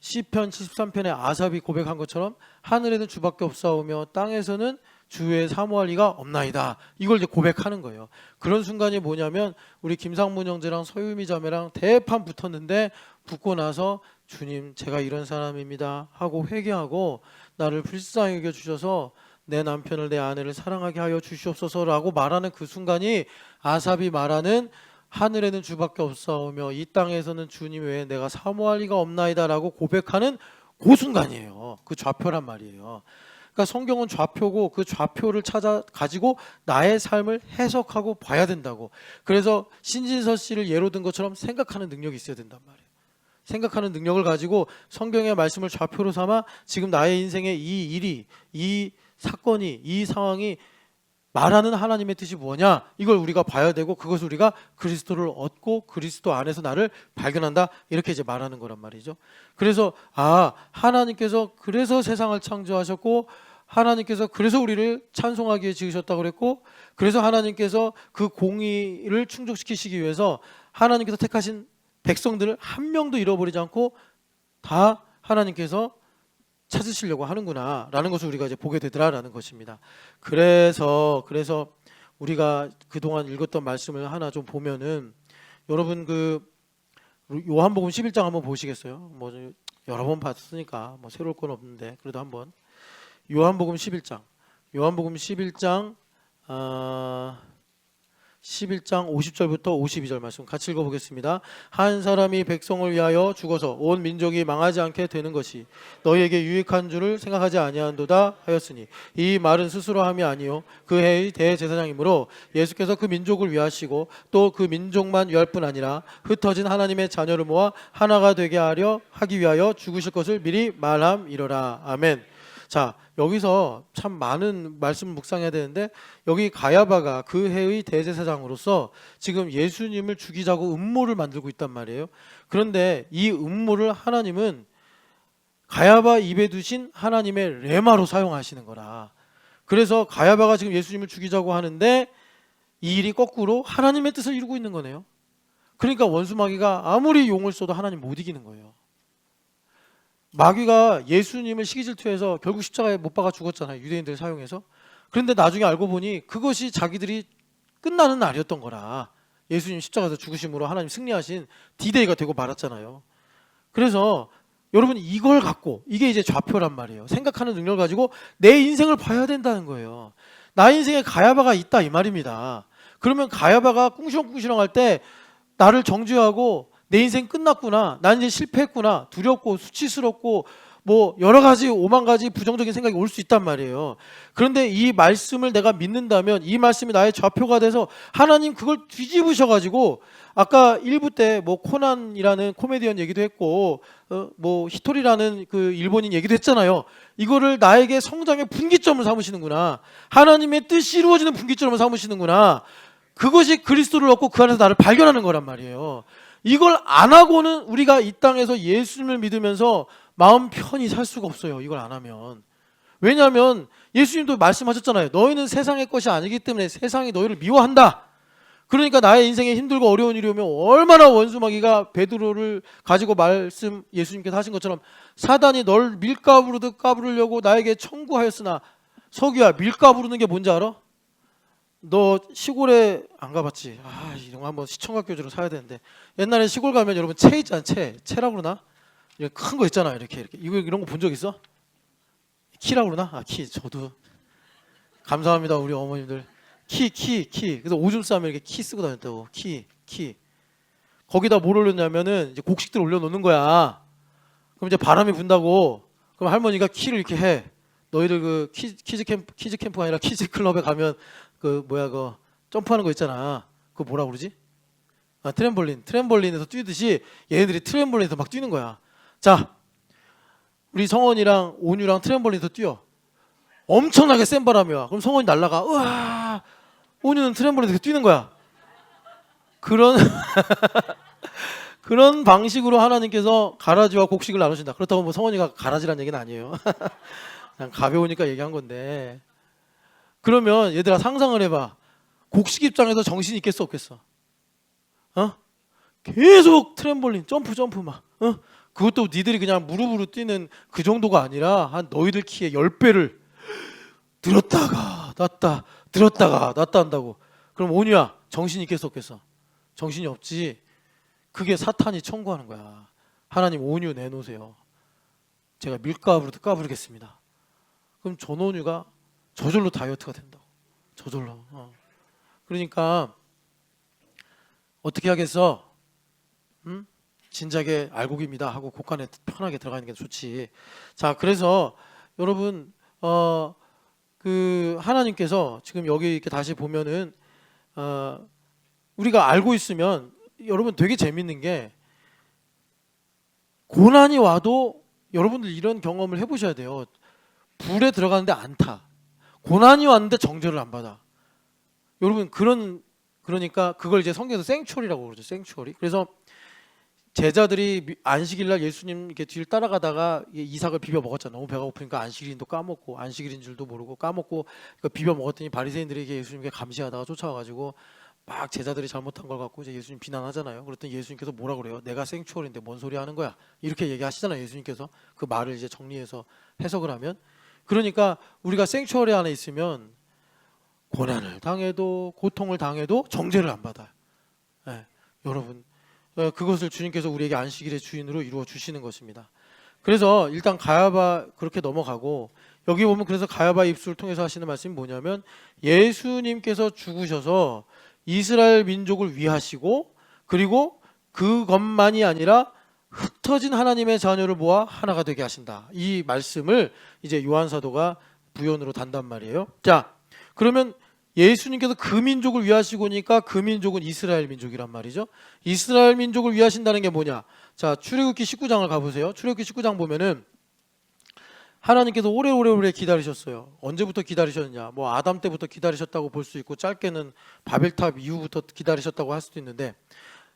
시편 73편에 아삽이 고백한 것처럼 하늘에는 주밖에 없사오며 땅에서는 주의 사모할 이가 없나이다. 이걸 이제 고백하는 거예요. 그런 순간이 뭐냐면 우리 김상문 형제랑 서유미 자매랑 대판 붙었는데 붙고 나서 주님 제가 이런 사람입니다 하고 회개하고 나를 불쌍히 여겨 주셔서 내 남편을 내 아내를 사랑하게 하여 주시옵소서라고 말하는 그 순간이 아삽이 말하는 하늘에는 주밖에 없사오며 이 땅에서는 주님 외에 내가 사모할 이가 없나이다라고 고백하는 그 순간이에요. 그 좌표란 말이에요. 그러니까 성경은 좌표고 그 좌표를 찾아 가지고 나의 삶을 해석하고 봐야 된다고. 그래서 신진서 씨를 예로 든 것처럼 생각하는 능력이 있어야 된단 말이에요. 생각하는 능력을 가지고 성경의 말씀을 좌표로 삼아 지금 나의 인생에 이 일이, 이 사건이, 이 상황이 말하는 하나님의 뜻이 뭐냐, 이걸 우리가 봐야 되고 그것을 우리가 그리스도를 얻고 그리스도 안에서 나를 발견한다, 이렇게 이제 말하는 거란 말이죠. 그래서 하나님께서 그래서 세상을 창조하셨고 하나님께서 그래서 우리를 찬송하기에 지으셨다고 그랬고 그래서 하나님께서 그 공의를 충족시키시기 위해서 하나님께서 택하신 백성들을 한 명도 잃어버리지 않고 다 하나님께서 찾으시려고 하는구나 라는 것을 우리가 이제 보게 되더라라는 것입니다. 그래서 우리가 그동안 읽었던 말씀을 하나 좀 보면은 여러분 그 요한복음 11장 한번 보시겠어요? 뭐 여러 번 봤으니까 뭐 새로울 건 없는데 그래도 한번 요한복음 11장 11장 50절부터 52절 말씀 같이 읽어보겠습니다. 한 사람이 백성을 위하여 죽어서 온 민족이 망하지 않게 되는 것이 너희에게 유익한 줄을 생각하지 아니한도다 하였으니 이 말은 스스로 함이 아니요 그 해의 대제사장이므로 예수께서 그 민족을 위하시고 또 그 민족만 위할 뿐 아니라 흩어진 하나님의 자녀를 모아 하나가 되게 하기 위하여 죽으실 것을 미리 말함이로라. 아멘. 자, 여기서 참 많은 말씀을 묵상해야 되는데 여기 가야바가 그 해의 대제사장으로서 지금 예수님을 죽이자고 음모를 만들고 있단 말이에요. 그런데 이 음모를 하나님은 가야바 입에 두신 하나님의 레마로 사용하시는 거라. 그래서 가야바가 지금 예수님을 죽이자고 하는데 이 일이 거꾸로 하나님의 뜻을 이루고 있는 거네요. 그러니까 원수 마귀가 아무리 용을 써도 하나님 못 이기는 거예요. 마귀가 예수님을 시기질투해서 결국 십자가에 못 박아 죽었잖아요. 유대인들 사용해서. 그런데 나중에 알고 보니 그것이 자기들이 끝나는 날이었던 거라. 예수님 십자가에서 죽으심으로 하나님 승리하신 D-Day가 되고 말았잖아요. 그래서 여러분 이걸 갖고 이게 이제 좌표란 말이에요. 생각하는 능력을 가지고 내 인생을 봐야 된다는 거예요. 나 인생에 가야바가 있다 이 말입니다. 그러면 가야바가 꿍시렁꿍시렁 할 때 나를 정죄하고 내 인생 끝났구나, 난 이제 실패했구나, 두렵고 수치스럽고 뭐 여러 가지 오만 가지 부정적인 생각이 올 수 있단 말이에요. 그런데 이 말씀을 내가 믿는다면 이 말씀이 나의 좌표가 돼서 하나님 그걸 뒤집으셔가지고 아까 1부 때 뭐 코난이라는 코미디언 얘기도 했고 뭐 히토리라는 그 일본인 얘기도 했잖아요. 이거를 나에게 성장의 분기점을 삼으시는구나, 하나님의 뜻이 이루어지는 분기점을 삼으시는구나, 그것이 그리스도를 얻고 그 안에서 나를 발견하는 거란 말이에요. 이걸 안 하고는 우리가 이 땅에서 예수님을 믿으면서 마음 편히 살 수가 없어요. 이걸 안 하면. 왜냐하면 예수님도 말씀하셨잖아요. 너희는 세상의 것이 아니기 때문에 세상이 너희를 미워한다. 그러니까 나의 인생에 힘들고 어려운 일이 오면 얼마나 원수마귀가 베드로를 가지고 말씀 예수님께서 하신 것처럼 사단이 널 밀가부르듯 까부르려고 나에게 청구하였으나 서기야 밀가 부르는 게 뭔지 알아? 너 시골에 안 가봤지? 아 이런 거 한번 시청각 교재로 사야 되는데 옛날에 시골 가면 여러분 채 있잖아 채라고 그러나? 큰 거 있잖아 이렇게 이거 이런 거 본 적 있어? 키라고 그러나? 아 키 저도 감사합니다 우리 어머님들 키 그래서 오줌 싸면 이렇게 키 쓰고 다녔다고 키 거기다 뭘 올렸냐면은 이제 곡식들 올려놓는 거야. 그럼 이제 바람이 분다고 그럼 할머니가 키를 이렇게 해. 너희들 그 키즈 캠프가 아니라 키즈 클럽에 가면 그 뭐야 그 점프하는 거 있잖아. 그거 뭐라 그러지? 아 트램볼린에서 뛰듯이 얘네들이 트램볼린에서 막 뛰는 거야. 자 우리 성원이랑 온유랑 트램볼린에서 뛰어. 엄청나게 센 바람이 와. 그럼 성원이 날아가. 우와 온유는 트램볼린에서 뛰는 거야. 그런 그런 방식으로 하나님께서 가라지와 곡식을 나누신다. 그렇다고 뭐 성원이가 가라지란 얘기는 아니에요. 그냥 가벼우니까 얘기한 건데. 그러면 얘들아 상상을 해봐. 곡식 입장에서 정신이 있겠어 없겠어? 어? 계속 트램볼린 점프 막. 어? 그것도 니들이 그냥 무릎으로 뛰는 그 정도가 아니라 한 너희들 키의 10배를 들었다가 놨다 들었다가 놨다 한다고. 그럼 온유야 정신이 있겠어 없겠어? 정신이 없지. 그게 사탄이 청구하는 거야. 하나님 온유 내놓으세요. 제가 밀가부르듯 까부르겠습니다. 그럼 전온유가 저절로 다이어트가 된다고. 저절로. 그러니까 어떻게 하겠어? 진작에 알곡입니다 하고 곳간에 편하게 들어가는 게 좋지. 자 그래서 여러분 그 하나님께서 지금 여기 이렇게 다시 보면은 우리가 알고 있으면 여러분 되게 재밌는 게 고난이 와도 여러분들 이런 경험을 해보셔야 돼요. 불에 들어가는데 안 타. 고난이 왔는데 정죄를 안 받아. 여러분 그러니까 그걸 이제 성경에서 생추얼이라고 그러죠. 생추얼이. 그래서 제자들이 안식일 날 예수님 이렇게 뒤를 따라가다가 이삭을 비벼 먹었잖아. 너무 배가 고프니까 안식일인도 까먹고 안식일인 줄도 모르고 까먹고 비벼 먹었더니 바리새인들이 예수님께 감시하다가 쫓아와가지고 막 제자들이 잘못한 걸 갖고 이제 예수님 비난하잖아요. 그랬더니 예수님께서 뭐라 그래요? 내가 생추얼인데 뭔 소리 하는 거야? 이렇게 얘기하시잖아요. 예수님께서 그 말을 이제 정리해서 해석을 하면 그러니까 우리가 생추얼 안에 있으면 고난을 당해도 고통을 당해도 정죄를 안 받아요. 여러분 그것을 주님께서 우리에게 안식일의 주인으로 이루어 주시는 것입니다. 그래서 일단 가야바 그렇게 넘어가고 여기 보면 그래서 가야바 입술을 통해서 하시는 말씀이 뭐냐면 예수님께서 죽으셔서 이스라엘 민족을 위하시고 그리고 그것만이 아니라 흩어진 하나님의 자녀를 모아 하나가 되게 하신다. 이 말씀을 이제 요한 사도가 부연으로 단단 말이에요. 자, 그러면 예수님께서 그 민족을 위하시고니까 그 민족은 이스라엘 민족이란 말이죠. 이스라엘 민족을 위하신다는 게 뭐냐? 자, 출애굽기 19장을 가보세요. 출애굽기 19장 보면은 하나님께서 오래 기다리셨어요. 언제부터 기다리셨느냐? 뭐 아담 때부터 기다리셨다고 볼 수 있고 짧게는 바벨탑 이후부터 기다리셨다고 할 수도 있는데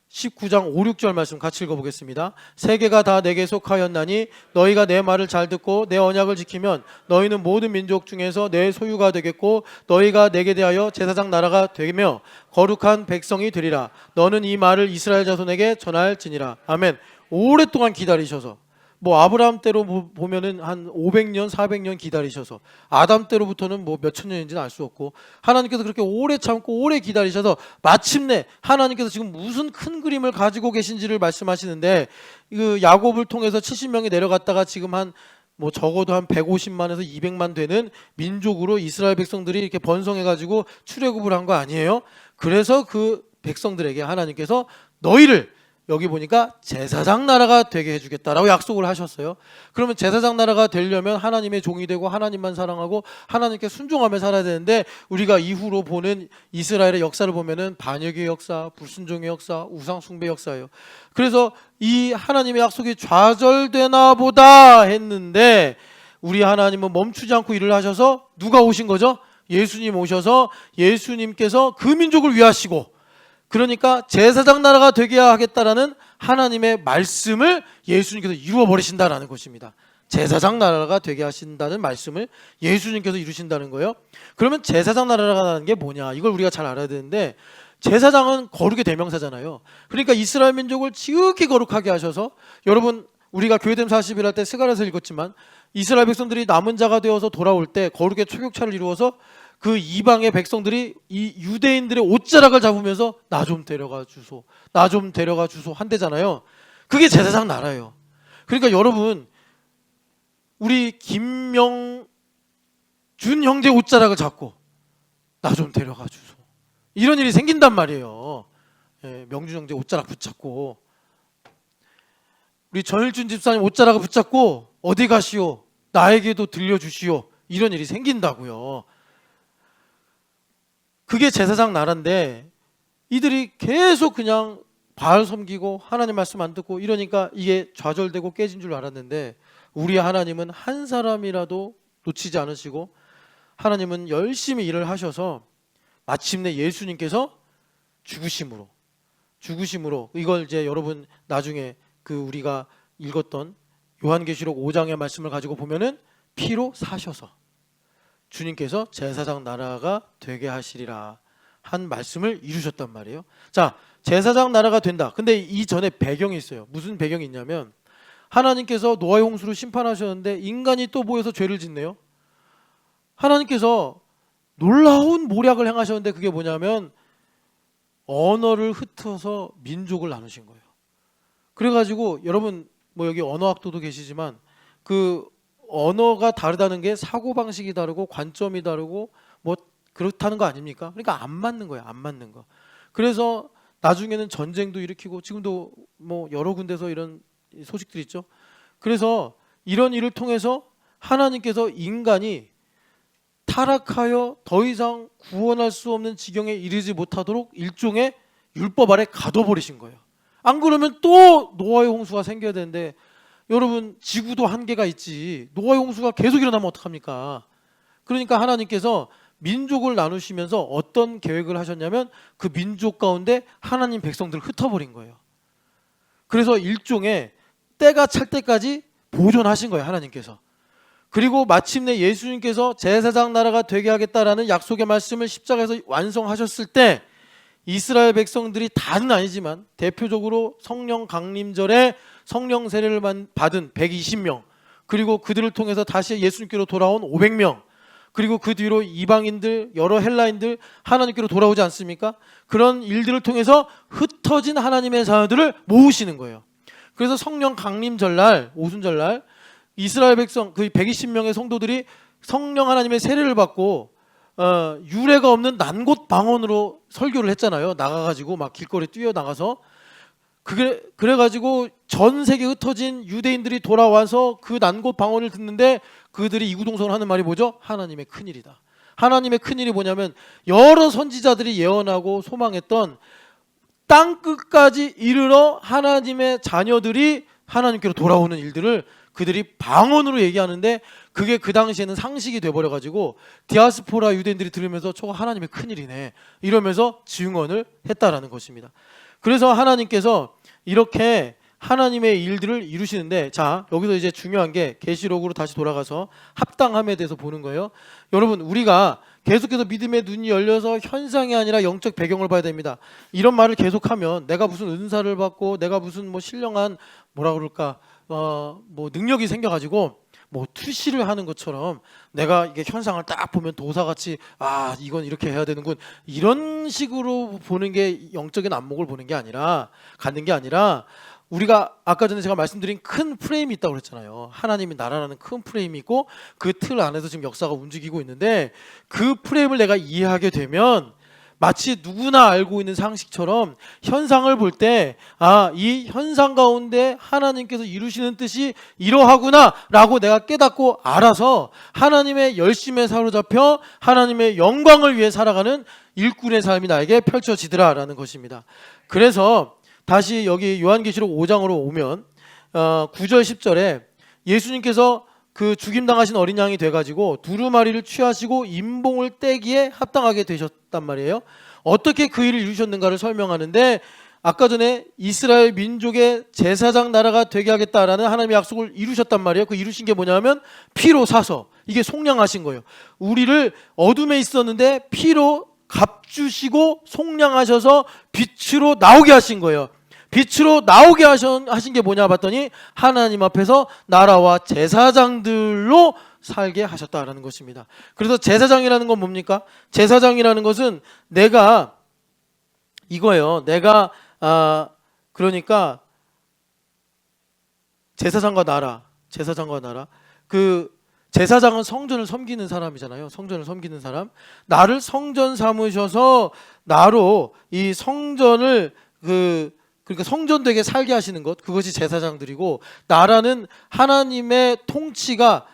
19장 5, 6절 말씀 같이 읽어보겠습니다. 세계가 다 내게 속하였나니 너희가 내 말을 잘 듣고 내 언약을 지키면 너희는 모든 민족 중에서 내 소유가 되겠고 너희가 내게 대하여 제사장 나라가 되며 거룩한 백성이 되리라. 너는 이 말을 이스라엘 자손에게 전할지니라. 아멘. 오랫동안 기다리셔서 뭐 아브라함 때로 보면은 한 500년 400년 기다리셔서 아담 때로부터는 뭐 몇천 년인지는 알 수 없고 하나님께서 그렇게 오래 참고 오래 기다리셔서 마침내 하나님께서 지금 무슨 큰 그림을 가지고 계신지를 말씀하시는데 그 야곱을 통해서 70명이 내려갔다가 지금 한 뭐 적어도 한 150만에서 200만 되는 민족으로 이스라엘 백성들이 이렇게 번성해가지고 출애굽을 한 거 아니에요? 그래서 그 백성들에게 하나님께서 너희를 여기 보니까 제사장 나라가 되게 해주겠다라고 약속을 하셨어요. 그러면 제사장 나라가 되려면 하나님의 종이 되고 하나님만 사랑하고 하나님께 순종하며 살아야 되는데 우리가 이후로 보는 이스라엘의 역사를 보면은 반역의 역사, 불순종의 역사, 우상 숭배 역사예요. 그래서 이 하나님의 약속이 좌절되나 보다 했는데 우리 하나님은 멈추지 않고 일을 하셔서 누가 오신 거죠? 예수님 오셔서 예수님께서 그 민족을 위하시고 그러니까 제사장 나라가 되게 하겠다라는 하나님의 말씀을 예수님께서 이루어 버리신다라는 것입니다. 제사장 나라가 되게 하신다는 말씀을 예수님께서 이루신다는 거예요. 그러면 제사장 나라라는 게 뭐냐? 이걸 우리가 잘 알아야 되는데 제사장은 거룩의 대명사잖아요. 그러니까 이스라엘 민족을 지극히 거룩하게 하셔서, 여러분 우리가 교회됨 40일 할 때 스가랴서 읽었지만 이스라엘 백성들이 남은 자가 되어서 돌아올 때 거룩의 초격차를 이루어서 그 이방의 백성들이 이 유대인들의 옷자락을 잡으면서 나 좀 데려가 주소, 나 좀 데려가 주소 한대잖아요. 그게 제사장 나라예요. 그러니까 여러분, 우리 김명준 형제 옷자락을 잡고 나 좀 데려가 주소, 이런 일이 생긴단 말이에요. 예, 명준 형제 옷자락 붙잡고, 우리 전일준 집사님 옷자락을 붙잡고 어디 가시오, 나에게도 들려주시오, 이런 일이 생긴다고요. 그게 제사장 나라인데 이들이 계속 그냥 바알 섬기고 하나님 말씀 안 듣고 이러니까 이게 좌절되고 깨진 줄 알았는데, 우리 하나님은 한 사람이라도 놓치지 않으시고 하나님은 열심히 일을 하셔서 마침내 예수님께서 죽으심으로, 이걸 이제 여러분 나중에 그 우리가 읽었던 요한계시록 5장의 말씀을 가지고 보면은 피로 사셔서 주님께서 제사장 나라가 되게 하시리라 한 말씀을 이루셨단 말이에요. 자, 제사장 나라가 된다. 근데 이 전에 배경이 있어요. 무슨 배경이 있냐면, 하나님께서 노아의 홍수로 심판하셨는데 인간이 또 모여서 죄를 짓네요. 하나님께서 놀라운 모략을 행하셨는데 그게 뭐냐면 언어를 흩어서 민족을 나누신 거예요. 그래가지고 여러분 뭐 여기 언어학도도 계시지만 그 언어가 다르다는 게 사고방식이 다르고 관점이 다르고 뭐 그렇다는 거 아닙니까? 그러니까 안 맞는 거예요. 안 맞는 거. 그래서 나중에는 전쟁도 일으키고, 지금도 뭐 여러 군데서 이런 소식들이 있죠. 그래서 이런 일을 통해서 하나님께서 인간이 타락하여 더 이상 구원할 수 없는 지경에 이르지 못하도록 일종의 율법 아래 가둬버리신 거예요. 안 그러면 또 노아의 홍수가 생겨야 되는데, 여러분 지구도 한계가 있지, 노아의 홍수가 계속 일어나면 어떡합니까? 그러니까 하나님께서 민족을 나누시면서 어떤 계획을 하셨냐면 그 민족 가운데 하나님 백성들을 흩어버린 거예요. 그래서 일종의 때가 찰 때까지 보존하신 거예요, 하나님께서. 그리고 마침내 예수님께서 제사장 나라가 되게 하겠다라는 약속의 말씀을 십자가에서 완성하셨을 때 이스라엘 백성들이 다는 아니지만 대표적으로 성령 강림절에 성령 세례를 받은 120명, 그리고 그들을 통해서 다시 예수님께로 돌아온 500명, 그리고 그 뒤로 이방인들, 여러 헬라인들 하나님께로 돌아오지 않습니까? 그런 일들을 통해서 흩어진 하나님의 자녀들을 모으시는 거예요. 그래서 성령 강림절날, 오순절날 이스라엘 백성 그 120명의 성도들이 성령 하나님의 세례를 받고 유례가 없는 난곳 방언으로 설교를 했잖아요. 나가가지고 막 길거리 뛰어나가서, 그래가지고 전 세계 흩어진 유대인들이 돌아와서 그 난곳 방언을 듣는데 그들이 이구동성을 하는 말이 뭐죠? 하나님의 큰일이다. 하나님의 큰일이 뭐냐면 여러 선지자들이 예언하고 소망했던 땅 끝까지 이르러 하나님의 자녀들이 하나님께로 돌아오는 일들을 그들이 방언으로 얘기하는데, 그게 그 당시에는 상식이 돼버려가지고 디아스포라 유대인들이 들으면서 저거 하나님의 큰일이네 이러면서 증언을 했다라는 것입니다. 그래서 하나님께서 이렇게 하나님의 일들을 이루시는데, 자 여기서 이제 중요한 게 계시록으로 다시 돌아가서 합당함에 대해서 보는 거예요. 여러분 우리가 계속해서 믿음의 눈이 열려서 현상이 아니라 영적 배경을 봐야 됩니다. 이런 말을 계속하면 내가 무슨 은사를 받고 내가 무슨 뭐 신령한 뭐라 그럴까 뭐 능력이 생겨가지고 뭐 투시를 하는 것처럼 내가 이게 현상을 딱 보면 도사같이 아 이건 이렇게 해야 되는군, 이런 식으로 보는 게 영적인 안목을 보는 게 아니라, 갖는 게 아니라, 우리가 아까 전에 제가 말씀드린 큰 프레임이 있다고 그랬잖아요. 하나님의 나라라는 큰 프레임이 있고 그 틀 안에서 지금 역사가 움직이고 있는데, 그 프레임을 내가 이해하게 되면 마치 누구나 알고 있는 상식처럼 현상을 볼 때 아, 이 현상 가운데 하나님께서 이루시는 뜻이 이러하구나 라고 내가 깨닫고 알아서 하나님의 열심에 사로잡혀 하나님의 영광을 위해 살아가는 일꾼의 삶이 나에게 펼쳐지더라 라는 것입니다. 그래서 다시 여기 요한계시록 5장으로 오면 9절 10절에 예수님께서 그 죽임당하신 어린 양이 돼가지고 두루마리를 취하시고 임봉을 떼기에 합당하게 되셨단 말이에요. 어떻게 그 일을 이루셨는가를 설명하는데, 아까 전에 이스라엘 민족의 제사장 나라가 되게 하겠다라는 하나님의 약속을 이루셨단 말이에요. 그 이루신 게 뭐냐면 피로 사서, 이게 속량하신 거예요. 우리를 어둠에 있었는데 피로 값주시고 속량하셔서 빛으로 나오게 하신 거예요. 빛으로 나오게 하신 게 뭐냐 봤더니 하나님 앞에서 나라와 제사장들로 살게 하셨다라는 것입니다. 그래서 제사장이라는 건 뭡니까? 제사장이라는 것은 내가 이거예요. 내가 그러니까 제사장과 나라. 그 제사장은 성전을 섬기는 사람이잖아요. 성전을 섬기는 사람. 나를 성전 삼으셔서 나로 이 성전을 그러니까 성전되게 살게 하시는 것, 그것이 제사장들이고, 나라는 하나님의 통치가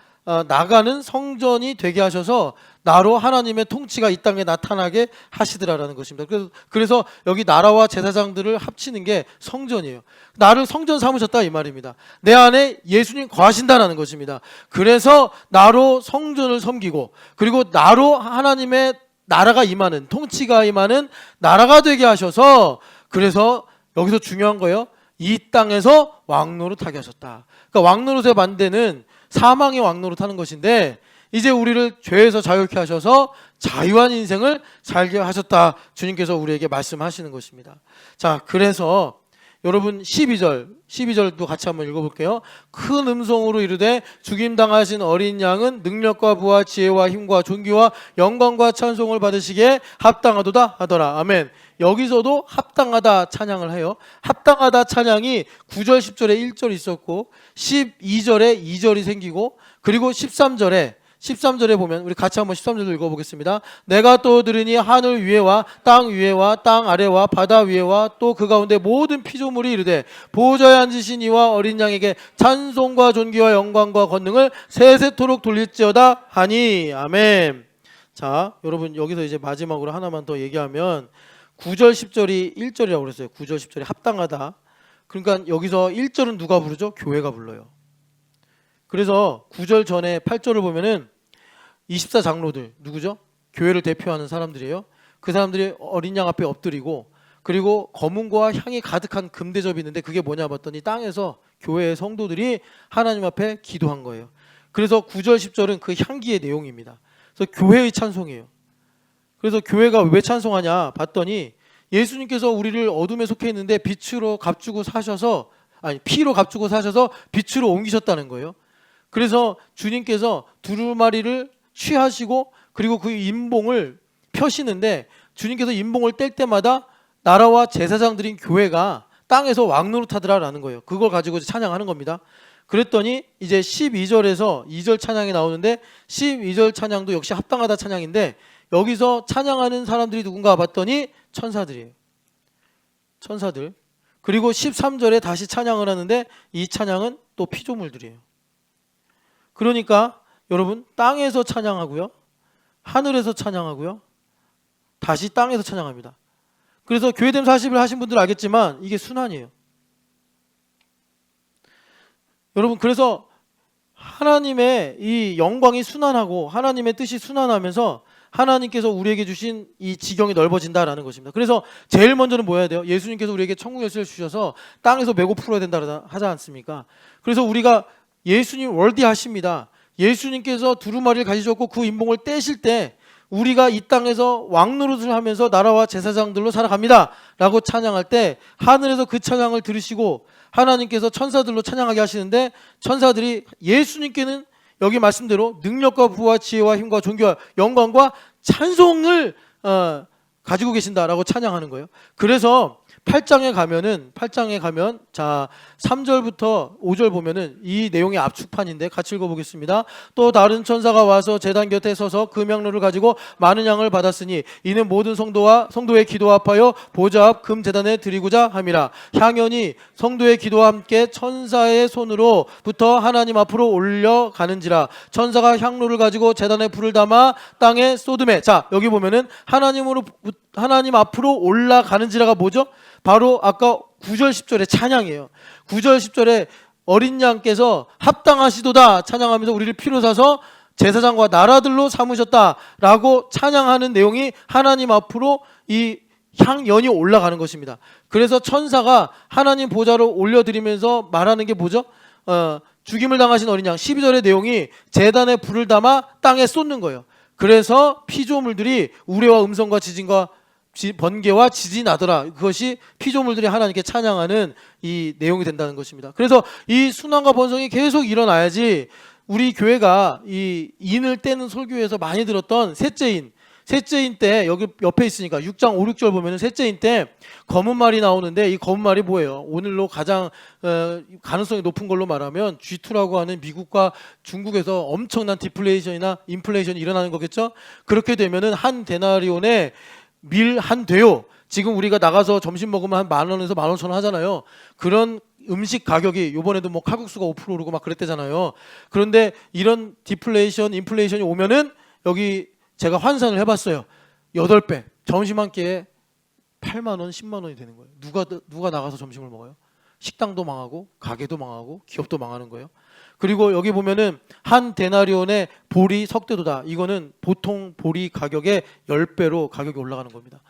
나가는 성전이 되게 하셔서 나로 하나님의 통치가 이 땅에 나타나게 하시더라라는 것입니다. 그래서 여기 나라와 제사장들을 합치는 게 성전이에요. 나를 성전 삼으셨다 이 말입니다. 내 안에 예수님 거하신다라는 것입니다. 그래서 나로 성전을 섬기고, 그리고 나로 하나님의 나라가 임하는, 통치가 임하는 나라가 되게 하셔서, 그래서 여기서 중요한 거예요. 이 땅에서 왕노릇하게 하셨다. 그러니까 왕노릇의 반대는 사망의 왕노릇 하는 것인데, 이제 우리를 죄에서 자유케 하셔서 자유한 인생을 살게 하셨다. 주님께서 우리에게 말씀하시는 것입니다. 자, 그래서 여러분 12절도 같이 한번 읽어볼게요. 큰 음성으로 이르되 죽임당하신 어린 양은 능력과 부와 지혜와 힘과 존귀와 영광과 찬송을 받으시기에 합당하도다 하더라. 아멘. 여기서도 합당하다 찬양을 해요. 합당하다 찬양이 9절 10절에 1절이 있었고 12절에 2절이 생기고, 그리고 13절에 보면 우리 같이 한번 13절도 읽어보겠습니다. 내가 또 들으니 하늘 위에와 땅 위에와 땅 아래와 바다 위에와 또 그 가운데 모든 피조물이 이르되 보좌에 앉으신 이와 어린 양에게 찬송과 존귀와 영광과 권능을 세세토록 돌릴지어다 하니. 아멘. 자, 여러분 여기서 이제 마지막으로 하나만 더 얘기하면 9절 10절이 1절이라고 그랬어요. 9절 10절이 합당하다. 그러니까 여기서 1절은 누가 부르죠? 교회가 불러요. 그래서 9절 전에 8절을 보면은 24장로들 누구죠? 교회를 대표하는 사람들이에요. 그 사람들이 어린 양 앞에 엎드리고, 그리고 검은고와 향이 가득한 금대접이 있는데 그게 뭐냐 봤더니 땅에서 교회의 성도들이 하나님 앞에 기도한 거예요. 그래서 9절 10절은 그 향기의 내용입니다. 그래서 교회의 찬송이에요. 그래서 교회가 왜 찬송하냐 봤더니 예수님께서 우리를 어둠에 속해 있는데 빛으로 값주고 사셔서, 피로 값주고 사셔서 빛으로 옮기셨다는 거예요. 그래서 주님께서 두루마리를 취하시고, 그리고 그 인봉을 펴시는데, 주님께서 인봉을 뗄 때마다 나라와 제사장들인 교회가 땅에서 왕노릇하더라라는 거예요. 그걸 가지고 찬양하는 겁니다. 그랬더니 이제 12절에서 2절 찬양이 나오는데, 12절 찬양도 역시 합당하다 찬양인데, 여기서 찬양하는 사람들이 누군가 봤더니 천사들이에요. 천사들. 그리고 13절에 다시 찬양을 하는데 이 찬양은 또 피조물들이에요. 그러니까 여러분 땅에서 찬양하고요, 하늘에서 찬양하고요, 다시 땅에서 찬양합니다. 그래서 교회됨 40일 하신 분들 알겠지만 이게 순환이에요. 여러분, 그래서 하나님의 이 영광이 순환하고 하나님의 뜻이 순환하면서 하나님께서 우리에게 주신 이 지경이 넓어진다라는 것입니다. 그래서 제일 먼저는 뭐 해야 돼요? 예수님께서 우리에게 천국 열쇠를 주셔서 땅에서 메고 풀어야 된다 하지 않습니까? 그래서 우리가 예수님 월디하십니다. 예수님께서 두루마리를 가지셨고 그 인봉을 떼실 때 우리가 이 땅에서 왕노릇을 하면서 나라와 제사장들로 살아갑니다 라고 찬양할 때 하늘에서 그 찬양을 들으시고 하나님께서 천사들로 찬양하게 하시는데, 천사들이 예수님께는 여기 말씀대로 능력과 부와 지혜와 힘과 존귀와 영광과 찬송을 가지고 계신다라고 찬양하는 거예요. 그래서 8장에 가면 자 3절부터 5절 보면은 이 내용의 압축판인데 같이 읽어보겠습니다. 또 다른 천사가 와서 제단 곁에 서서 금향로를 가지고 많은 양을 받았으니 이는 모든 성도의 기도와 합하여 보좌 앞 금제단에 드리고자 함이라. 향연이 성도의 기도와 함께 천사의 손으로부터 하나님 앞으로 올려가는지라. 천사가 향로를 가지고 제단에 불을 담아 땅에 쏟음에. 자, 여기 보면은 하나님 앞으로 올라가는지라가 뭐죠? 바로 아까 9절 10절의 찬양이에요. 9절 10절에 어린 양께서 합당하시도다 찬양하면서 우리를 피로 사서 제사장과 나라들로 삼으셨다라고 찬양하는 내용이 하나님 앞으로 이 향연이 올라가는 것입니다. 그래서 천사가 하나님 보좌로 올려드리면서 말하는 게 뭐죠? 죽임을 당하신 어린 양. 12절의 내용이 제단에 불을 담아 땅에 쏟는 거예요. 그래서 피조물들이 우레와 음성과 지진과 번개와 지진이 나더라. 그것이 피조물들이 하나님께 찬양하는 이 내용이 된다는 것입니다. 그래서 이 순환과 번성이 계속 일어나야지 우리 교회가 이 인을 떼는 설교에서 많이 들었던 셋째인 때 여기 옆에 있으니까 6장 5, 6절 보면은 셋째인 때 검은 말이 나오는데 이 검은 말이 뭐예요? 오늘로 가장 가능성이 높은 걸로 말하면 G2라고 하는 미국과 중국에서 엄청난 디플레이션이나 인플레이션이 일어나는 거겠죠? 그렇게 되면은 한 데나리온에 밀 한 대요. 지금 우리가 나가서 점심 먹으면 한 10,000원에서 15,000원 하잖아요. 그런 음식 가격이 요번에도 뭐 칼국수가 5% 오르고 막 그랬대잖아요. 그런데 이런 디플레이션, 인플레이션이 오면은 여기 제가 환산을 해봤어요. 8배. 점심 한 끼에 8만 원, 10만 원이 되는 거예요. 누가 나가서 점심을 먹어요? 식당도 망하고 가게도 망하고 기업도 망하는 거예요. 그리고 여기 보면은 한 데나리온의 보리 석대도다. 이거는 보통 보리 가격의 10배로 가격이 올라가는 겁니다.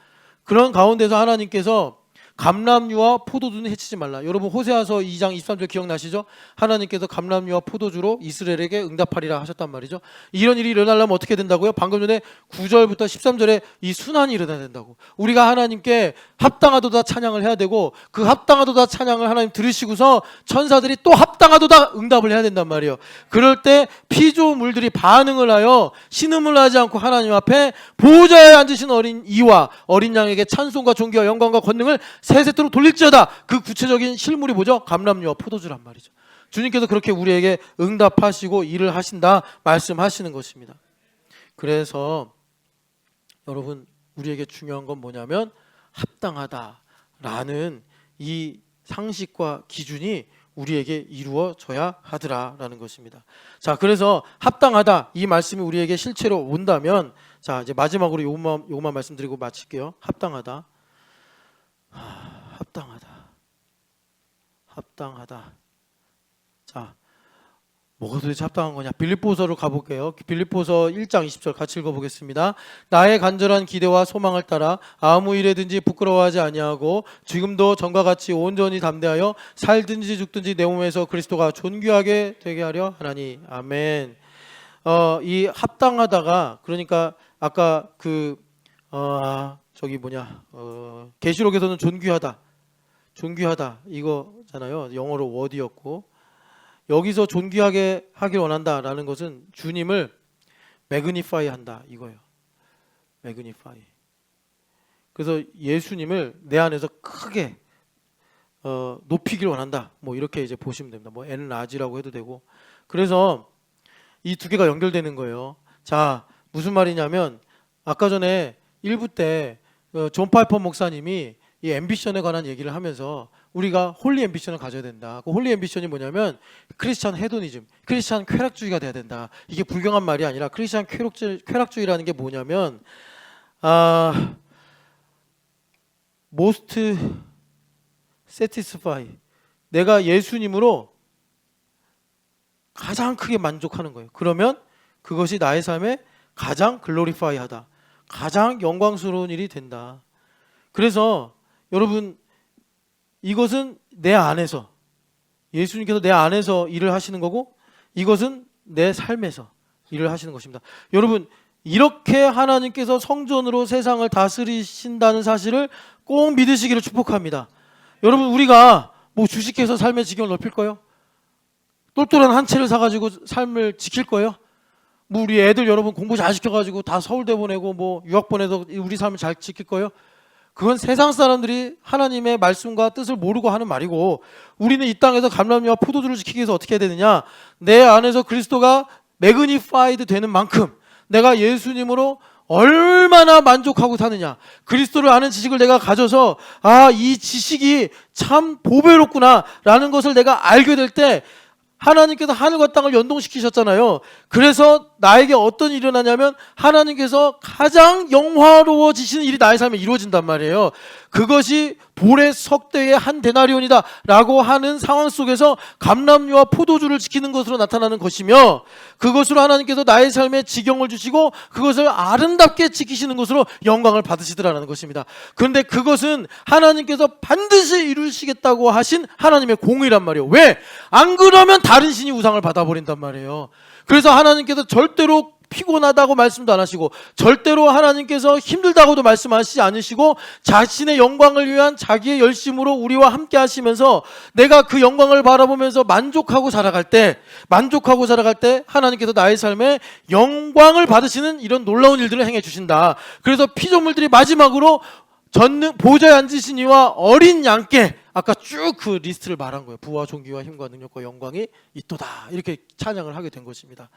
그런 가운데서 하나님께서 감람류와 포도주는 해치지 말라. 여러분 호세아서 2장 23절 기억나시죠? 하나님께서 감람류와 포도주로 이스라엘에게 응답하리라 하셨단 말이죠. 이런 일이 일어나려면 어떻게 된다고요? 방금 전에 9절부터 13절에 이 순환이 일어나야 된다고. 우리가 하나님께 합당하도다 찬양을 해야 되고 그 합당하도다 찬양을 하나님 들으시고서 천사들이 또 합당하도다 응답을 해야 된단 말이에요. 그럴 때 피조물들이 반응을 하여 신음을 하지 않고 하나님 앞에 보호자에 앉으신 어린 이와 어린 양에게 찬송과 존귀와 영광과 권능을 세세토록 돌릴지어다. 그 구체적인 실물이 뭐죠? 감람류와 포도주란 말이죠. 주님께서 그렇게 우리에게 응답하시고 일을 하신다 말씀하시는 것입니다. 그래서 여러분 우리에게 중요한 건 뭐냐면 합당하다라는 이 상식과 기준이 우리에게 이루어져야 하더라라는 것입니다. 자, 그래서 합당하다 이 말씀이 우리에게 실체로 온다면 자 이제 마지막으로 요것만 말씀드리고 마칠게요. 합당하다. 합당하다. 자, 뭐가 도대체 합당한 거냐? 빌립보서로 가볼게요. 빌립보서 1장 20절 같이 읽어보겠습니다. 나의 간절한 기대와 소망을 따라 아무 일에든지 부끄러워하지 아니하고 지금도 전과 같이 온전히 담대하여 살든지 죽든지 내 몸에서 그리스도가 존귀하게 되게 하려 하나니. 아멘. 이 합당하다가 그러니까 아까 계시록에서는 존귀하다 이거잖아요. 영어로 word이었고 여기서 존귀하게 하길 원한다라는 것은 주님을 매그니파이 한다 이거예요. 매그니파이. 그래서 예수님을 내 안에서 크게 높이길 원한다. 뭐 이렇게 이제 보시면 됩니다. 뭐 엔라지라고 해도 되고. 그래서 이 두 개가 연결되는 거예요. 자, 무슨 말이냐면 아까 전에 1부 때 존 파이퍼 목사님이 이 앰비션에 관한 얘기를 하면서 우리가 홀리 앰비션을 가져야 된다. 그 홀리 앰비션이 뭐냐면 크리스찬 헤도니즘, 크리스찬 쾌락주의가 돼야 된다. 이게 불경한 말이 아니라 크리스찬 쾌락주의라는 게 뭐냐면 most satisfy, 내가 예수님으로 가장 크게 만족하는 거예요. 그러면 그것이 나의 삶에 가장 글로리파이하다, 가장 영광스러운 일이 된다. 그래서 여러분 이것은 내 안에서 예수님께서 내 안에서 일을 하시는 거고 이것은 내 삶에서 일을 하시는 것입니다. 여러분 이렇게 하나님께서 성전으로 세상을 다스리신다는 사실을 꼭 믿으시기를 축복합니다. 여러분 우리가 뭐 주식해서 삶의 지경을 넓힐 거예요? 똘똘한 한 채를 사가지고 삶을 지킬 거예요? 뭐 우리 애들 여러분 공부 잘 시켜가지고 다 서울대 보내고 뭐 유학 보내서 우리 삶을 잘 지킬 거예요? 그건 세상 사람들이 하나님의 말씀과 뜻을 모르고 하는 말이고 우리는 이 땅에서 감람류와 포도주를 지키기 위해서 어떻게 해야 되느냐? 내 안에서 그리스도가 매그니파이드 되는 만큼 내가 예수님으로 얼마나 만족하고 사느냐. 그리스도를 아는 지식을 내가 가져서 이 지식이 참 보배롭구나 라는 것을 내가 알게 될 때 하나님께서 하늘과 땅을 연동시키셨잖아요. 그래서 나에게 어떤 일이 일어나냐면 하나님께서 가장 영화로워지시는 일이 나의 삶에 이루어진단 말이에요. 그것이 볼의 석대의 한 데나리온이다 라고 하는 상황 속에서 감람류와 포도주를 지키는 것으로 나타나는 것이며 그것으로 하나님께서 나의 삶에 지경을 주시고 그것을 아름답게 지키시는 것으로 영광을 받으시더라는 것입니다. 그런데 그것은 하나님께서 반드시 이루시겠다고 하신 하나님의 공의란 말이에요. 왜? 안 그러면 다른 신이 우상을 받아버린단 말이에요. 그래서 하나님께서 절대로 피곤하다고 말씀도 안 하시고 절대로 하나님께서 힘들다고도 말씀하시지 않으시고 자신의 영광을 위한 자기의 열심으로 우리와 함께 하시면서 내가 그 영광을 바라보면서 만족하고 살아갈 때 하나님께서 나의 삶에 영광을 받으시는 이런 놀라운 일들을 행해 주신다. 그래서 피조물들이 마지막으로 전능 보좌에 앉으신 이와 어린 양께 아까 쭉 그 리스트를 말한 거예요. 부와 존귀와 힘과 능력과 영광이 있도다. 이렇게 찬양을 하게 된 것입니다.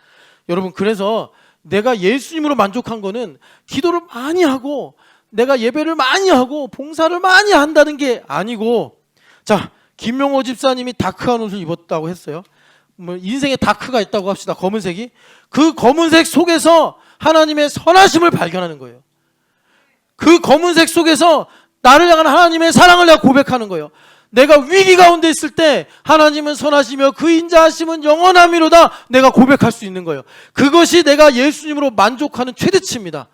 여러분, 그래서 내가 예수님으로 만족한 거는 기도를 많이 하고 내가 예배를 많이 하고 봉사를 많이 한다는 게 아니고, 자, 김명호 집사님이 다크한 옷을 입었다고 했어요. 뭐 인생에 다크가 있다고 합시다. 검은색이. 그 검은색 속에서 하나님의 선하심을 발견하는 거예요. 그 검은색 속에서 나를 향한 하나님의 사랑을 내가 고백하는 거예요. 내가 위기 가운데 있을 때 하나님은 선하시며 그 인자하심은 영원함이로다 내가 고백할 수 있는 거예요. 그것이 내가 예수님으로 만족하는 최대치입니다.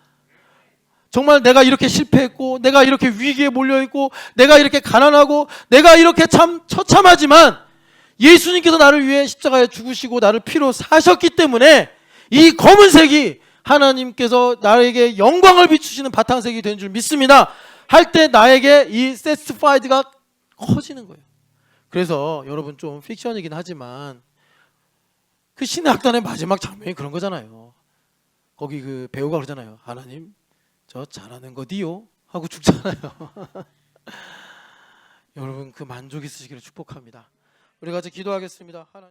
정말 내가 이렇게 실패했고 내가 이렇게 위기에 몰려있고 내가 이렇게 가난하고 내가 이렇게 참 처참하지만 예수님께서 나를 위해 십자가에 죽으시고 나를 피로 사셨기 때문에 이 검은색이 하나님께서 나에게 영광을 비추시는 바탕색이 된 줄 믿습니다 할 때 나에게 이 satisfied가 커지는 거예요. 그래서 여러분, 좀 픽션이긴 하지만 그 신의 악단의 마지막 장면이 그런 거잖아요. 거기 그 배우가 그러잖아요. 하나님, 저 잘하는 거디요 하고 죽잖아요. 여러분, 그 만족 있으시기를 축복합니다. 우리 같이 기도하겠습니다. 하나님.